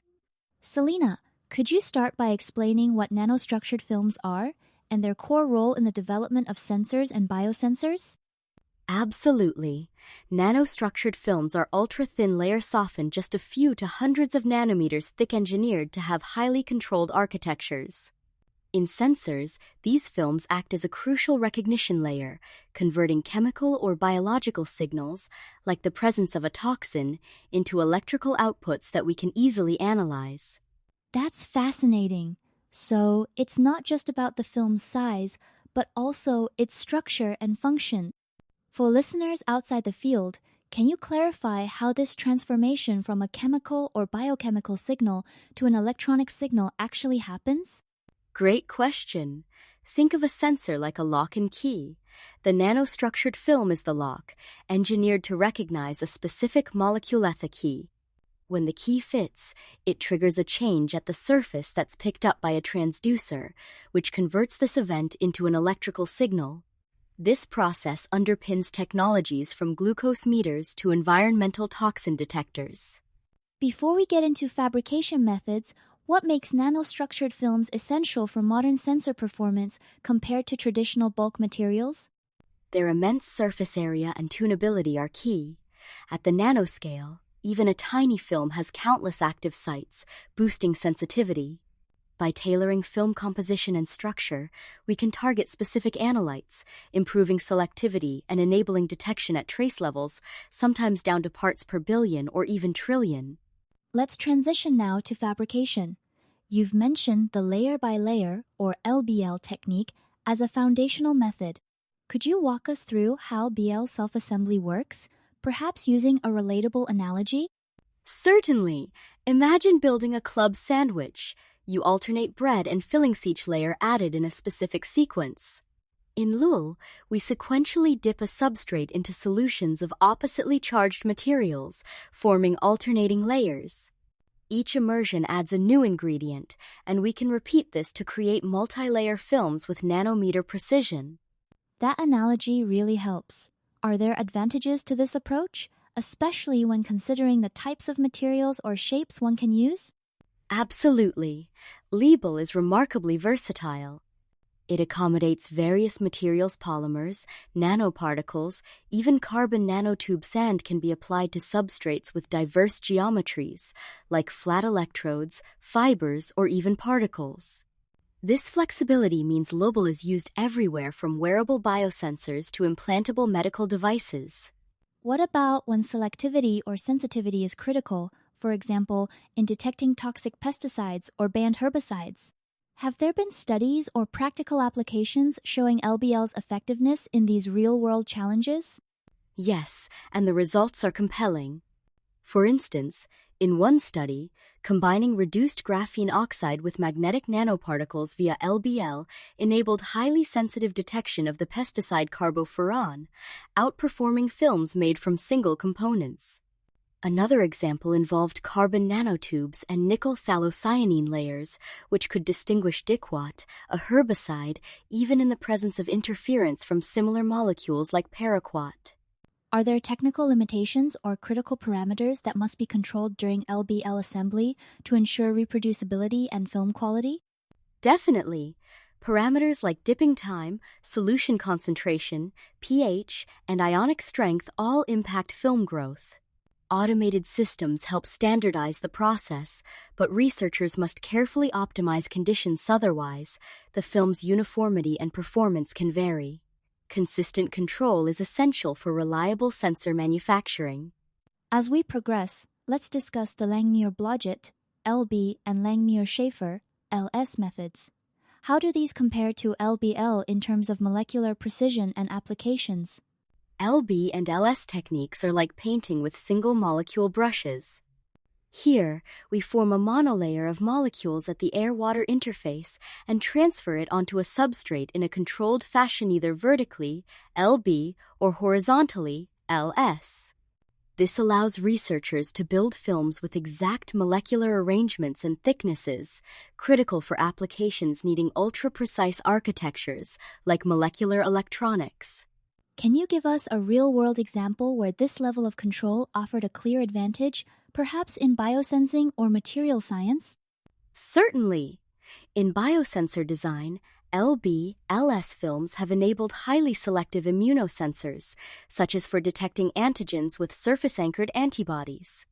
Selena, could you start by explaining what nanostructured films are and their core role in the development of sensors and biosensors? Absolutely. Nanostructured films are ultra-thin layer softened just a few to hundreds of nanometers thick, engineered to have highly controlled architectures. In sensors, these films act as a crucial recognition layer, converting chemical or biological signals, like the presence of a toxin, into electrical outputs that we can easily analyze. That's fascinating. So, it's not just about the film's size, but also its structure and function. For listeners outside the field, can you clarify how this transformation from a chemical or biochemical signal to an electronic signal actually happens? Great question. Think of a sensor like a lock and key. The nanostructured film is the lock, engineered to recognize a specific molecule at the key. When the key fits, it triggers a change at the surface that's picked up by a transducer, which converts this event into an electrical signal. This process underpins technologies from glucose meters to environmental toxin detectors. Before we get into fabrication methods, what makes nanostructured films essential for modern sensor performance compared to traditional bulk materials? Their immense surface area and tunability are key. At the nanoscale, even a tiny film has countless active sites, boosting sensitivity. By tailoring film composition and structure, we can target specific analytes, improving selectivity and enabling detection at trace levels, sometimes down to parts per billion or even trillion. Let's transition now to fabrication. You've mentioned the layer-by-layer, or LBL technique, as a foundational method. Could you walk us through how BL self-assembly works, perhaps using a relatable analogy? Certainly. Imagine building a club sandwich. You alternate bread and fillings, each layer added in a specific sequence. In Lul, we sequentially dip a substrate into solutions of oppositely charged materials, forming alternating layers. Each immersion adds a new ingredient, and we can repeat this to create multi-layer films with nanometer precision. That analogy really helps. Are there advantages to this approach, especially when considering the types of materials or shapes one can use? Absolutely. Liebel is remarkably versatile. It accommodates various materials, polymers, nanoparticles, even carbon nanotube sand can be applied to substrates with diverse geometries, like flat electrodes, fibers, or even particles. This flexibility means Liebel is used everywhere from wearable biosensors to implantable medical devices. What about when selectivity or sensitivity is critical, for example, in detecting toxic pesticides or banned herbicides? Have there been studies or practical applications showing LBL's effectiveness in these real-world challenges? Yes, and the results are compelling. For instance, in one study, combining reduced graphene oxide with magnetic nanoparticles via LBL enabled highly sensitive detection of the pesticide carbofuran, outperforming films made from single components. Another example involved carbon nanotubes and nickel phthalocyanine layers, which could distinguish dicquat, a herbicide, even in the presence of interference from similar molecules like paraquat. Are there technical limitations or critical parameters that must be controlled during LBL assembly to ensure reproducibility and film quality? Definitely. Parameters like dipping time, solution concentration, pH, and ionic strength all impact film growth. Automated systems help standardize the process, but researchers must carefully optimize conditions, otherwise, the film's uniformity and performance can vary. Consistent control is essential for reliable sensor manufacturing. As we progress, let's discuss the Langmuir-Blodgett, LB, and Langmuir-Schaefer, LS methods. How do these compare to LBL in terms of molecular precision and applications? LB and LS techniques are like painting with single-molecule brushes. Here, we form a monolayer of molecules at the air-water interface and transfer it onto a substrate in a controlled fashion, either vertically, LB, or horizontally, LS. This allows researchers to build films with exact molecular arrangements and thicknesses, critical for applications needing ultra-precise architectures, like molecular electronics. Can you give us a real-world example where this level of control offered a clear advantage, perhaps in biosensing or material science? Certainly. In biosensor design, LB/LS films have enabled highly selective immunosensors, such as for detecting antigens with surface-anchored antibodies.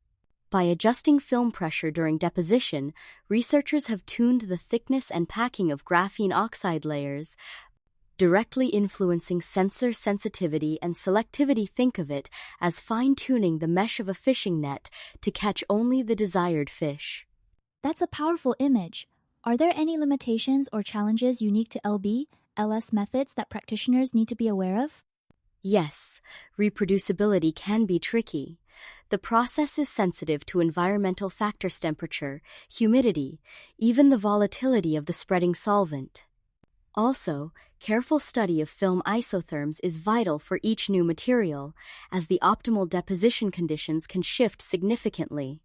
By adjusting film pressure during deposition, researchers have tuned the thickness and packing of graphene oxide layers, directly influencing sensor sensitivity and selectivity. Think of it as fine-tuning the mesh of a fishing net to catch only the desired fish. That's a powerful image. Are there any limitations or challenges unique to LB/LS methods that practitioners need to be aware of? Yes, reproducibility can be tricky. The process is sensitive to environmental factors, temperature, humidity, even the volatility of the spreading solvent. Also, careful study of film isotherms is vital for each new material, as the optimal deposition conditions can shift significantly.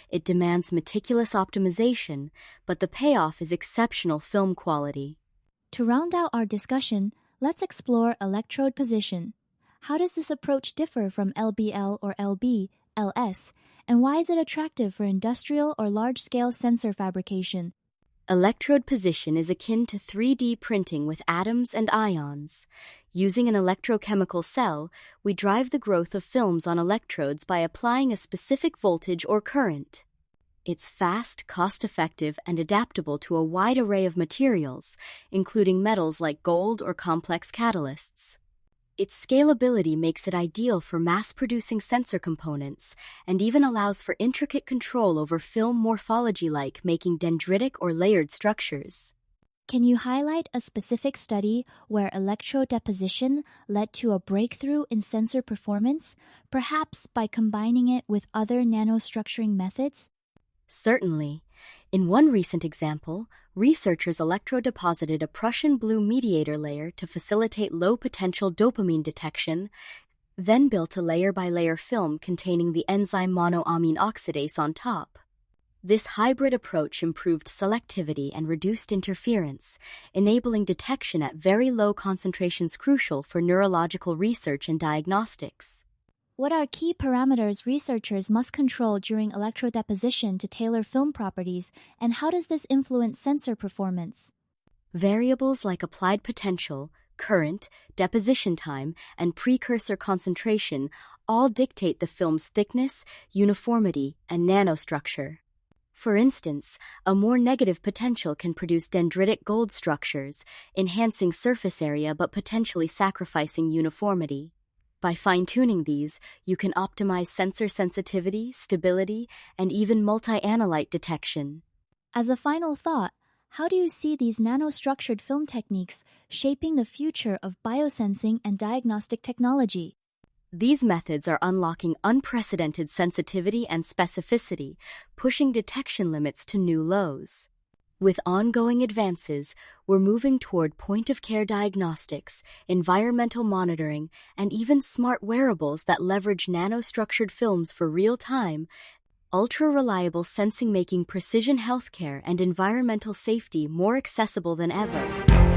It demands meticulous optimization, but the payoff is exceptional film quality. To round out our discussion, let's explore electrode position. How does this approach differ from LBL or LB/LS, and why is it attractive for industrial or large-scale sensor fabrication? Electrode position is akin to 3D printing with atoms and ions. Using an electrochemical cell, we drive the growth of films on electrodes by applying a specific voltage or current. It's fast, cost-effective, and adaptable to a wide array of materials, including metals like gold or complex catalysts. Its scalability makes it ideal for mass-producing sensor components and even allows for intricate control over film morphology, like making dendritic or layered structures. Can you highlight a specific study where electrode deposition led to a breakthrough in sensor performance, perhaps by combining it with other nanostructuring methods? Certainly. In one recent example, researchers electrodeposited a Prussian blue mediator layer to facilitate low-potential dopamine detection, then built a layer-by-layer film containing the enzyme monoamine oxidase on top. This hybrid approach improved selectivity and reduced interference, enabling detection at very low concentrations crucial for neurological research and diagnostics. What are key parameters researchers must control during electrodeposition to tailor film properties, and how does this influence sensor performance? Variables like applied potential, current, deposition time, and precursor concentration all dictate the film's thickness, uniformity, and nanostructure. For instance, a more negative potential can produce dendritic gold structures, enhancing surface area but potentially sacrificing uniformity. By fine-tuning these, you can optimize sensor sensitivity, stability, and even multi-analyte detection. As a final thought, how do you see these nanostructured film techniques shaping the future of biosensing and diagnostic technology? These methods are unlocking unprecedented sensitivity and specificity, pushing detection limits to new lows. With ongoing advances, we're moving toward point-of-care diagnostics, environmental monitoring, and even smart wearables that leverage nanostructured films for real-time, ultra-reliable sensing, making precision healthcare and environmental safety more accessible than ever.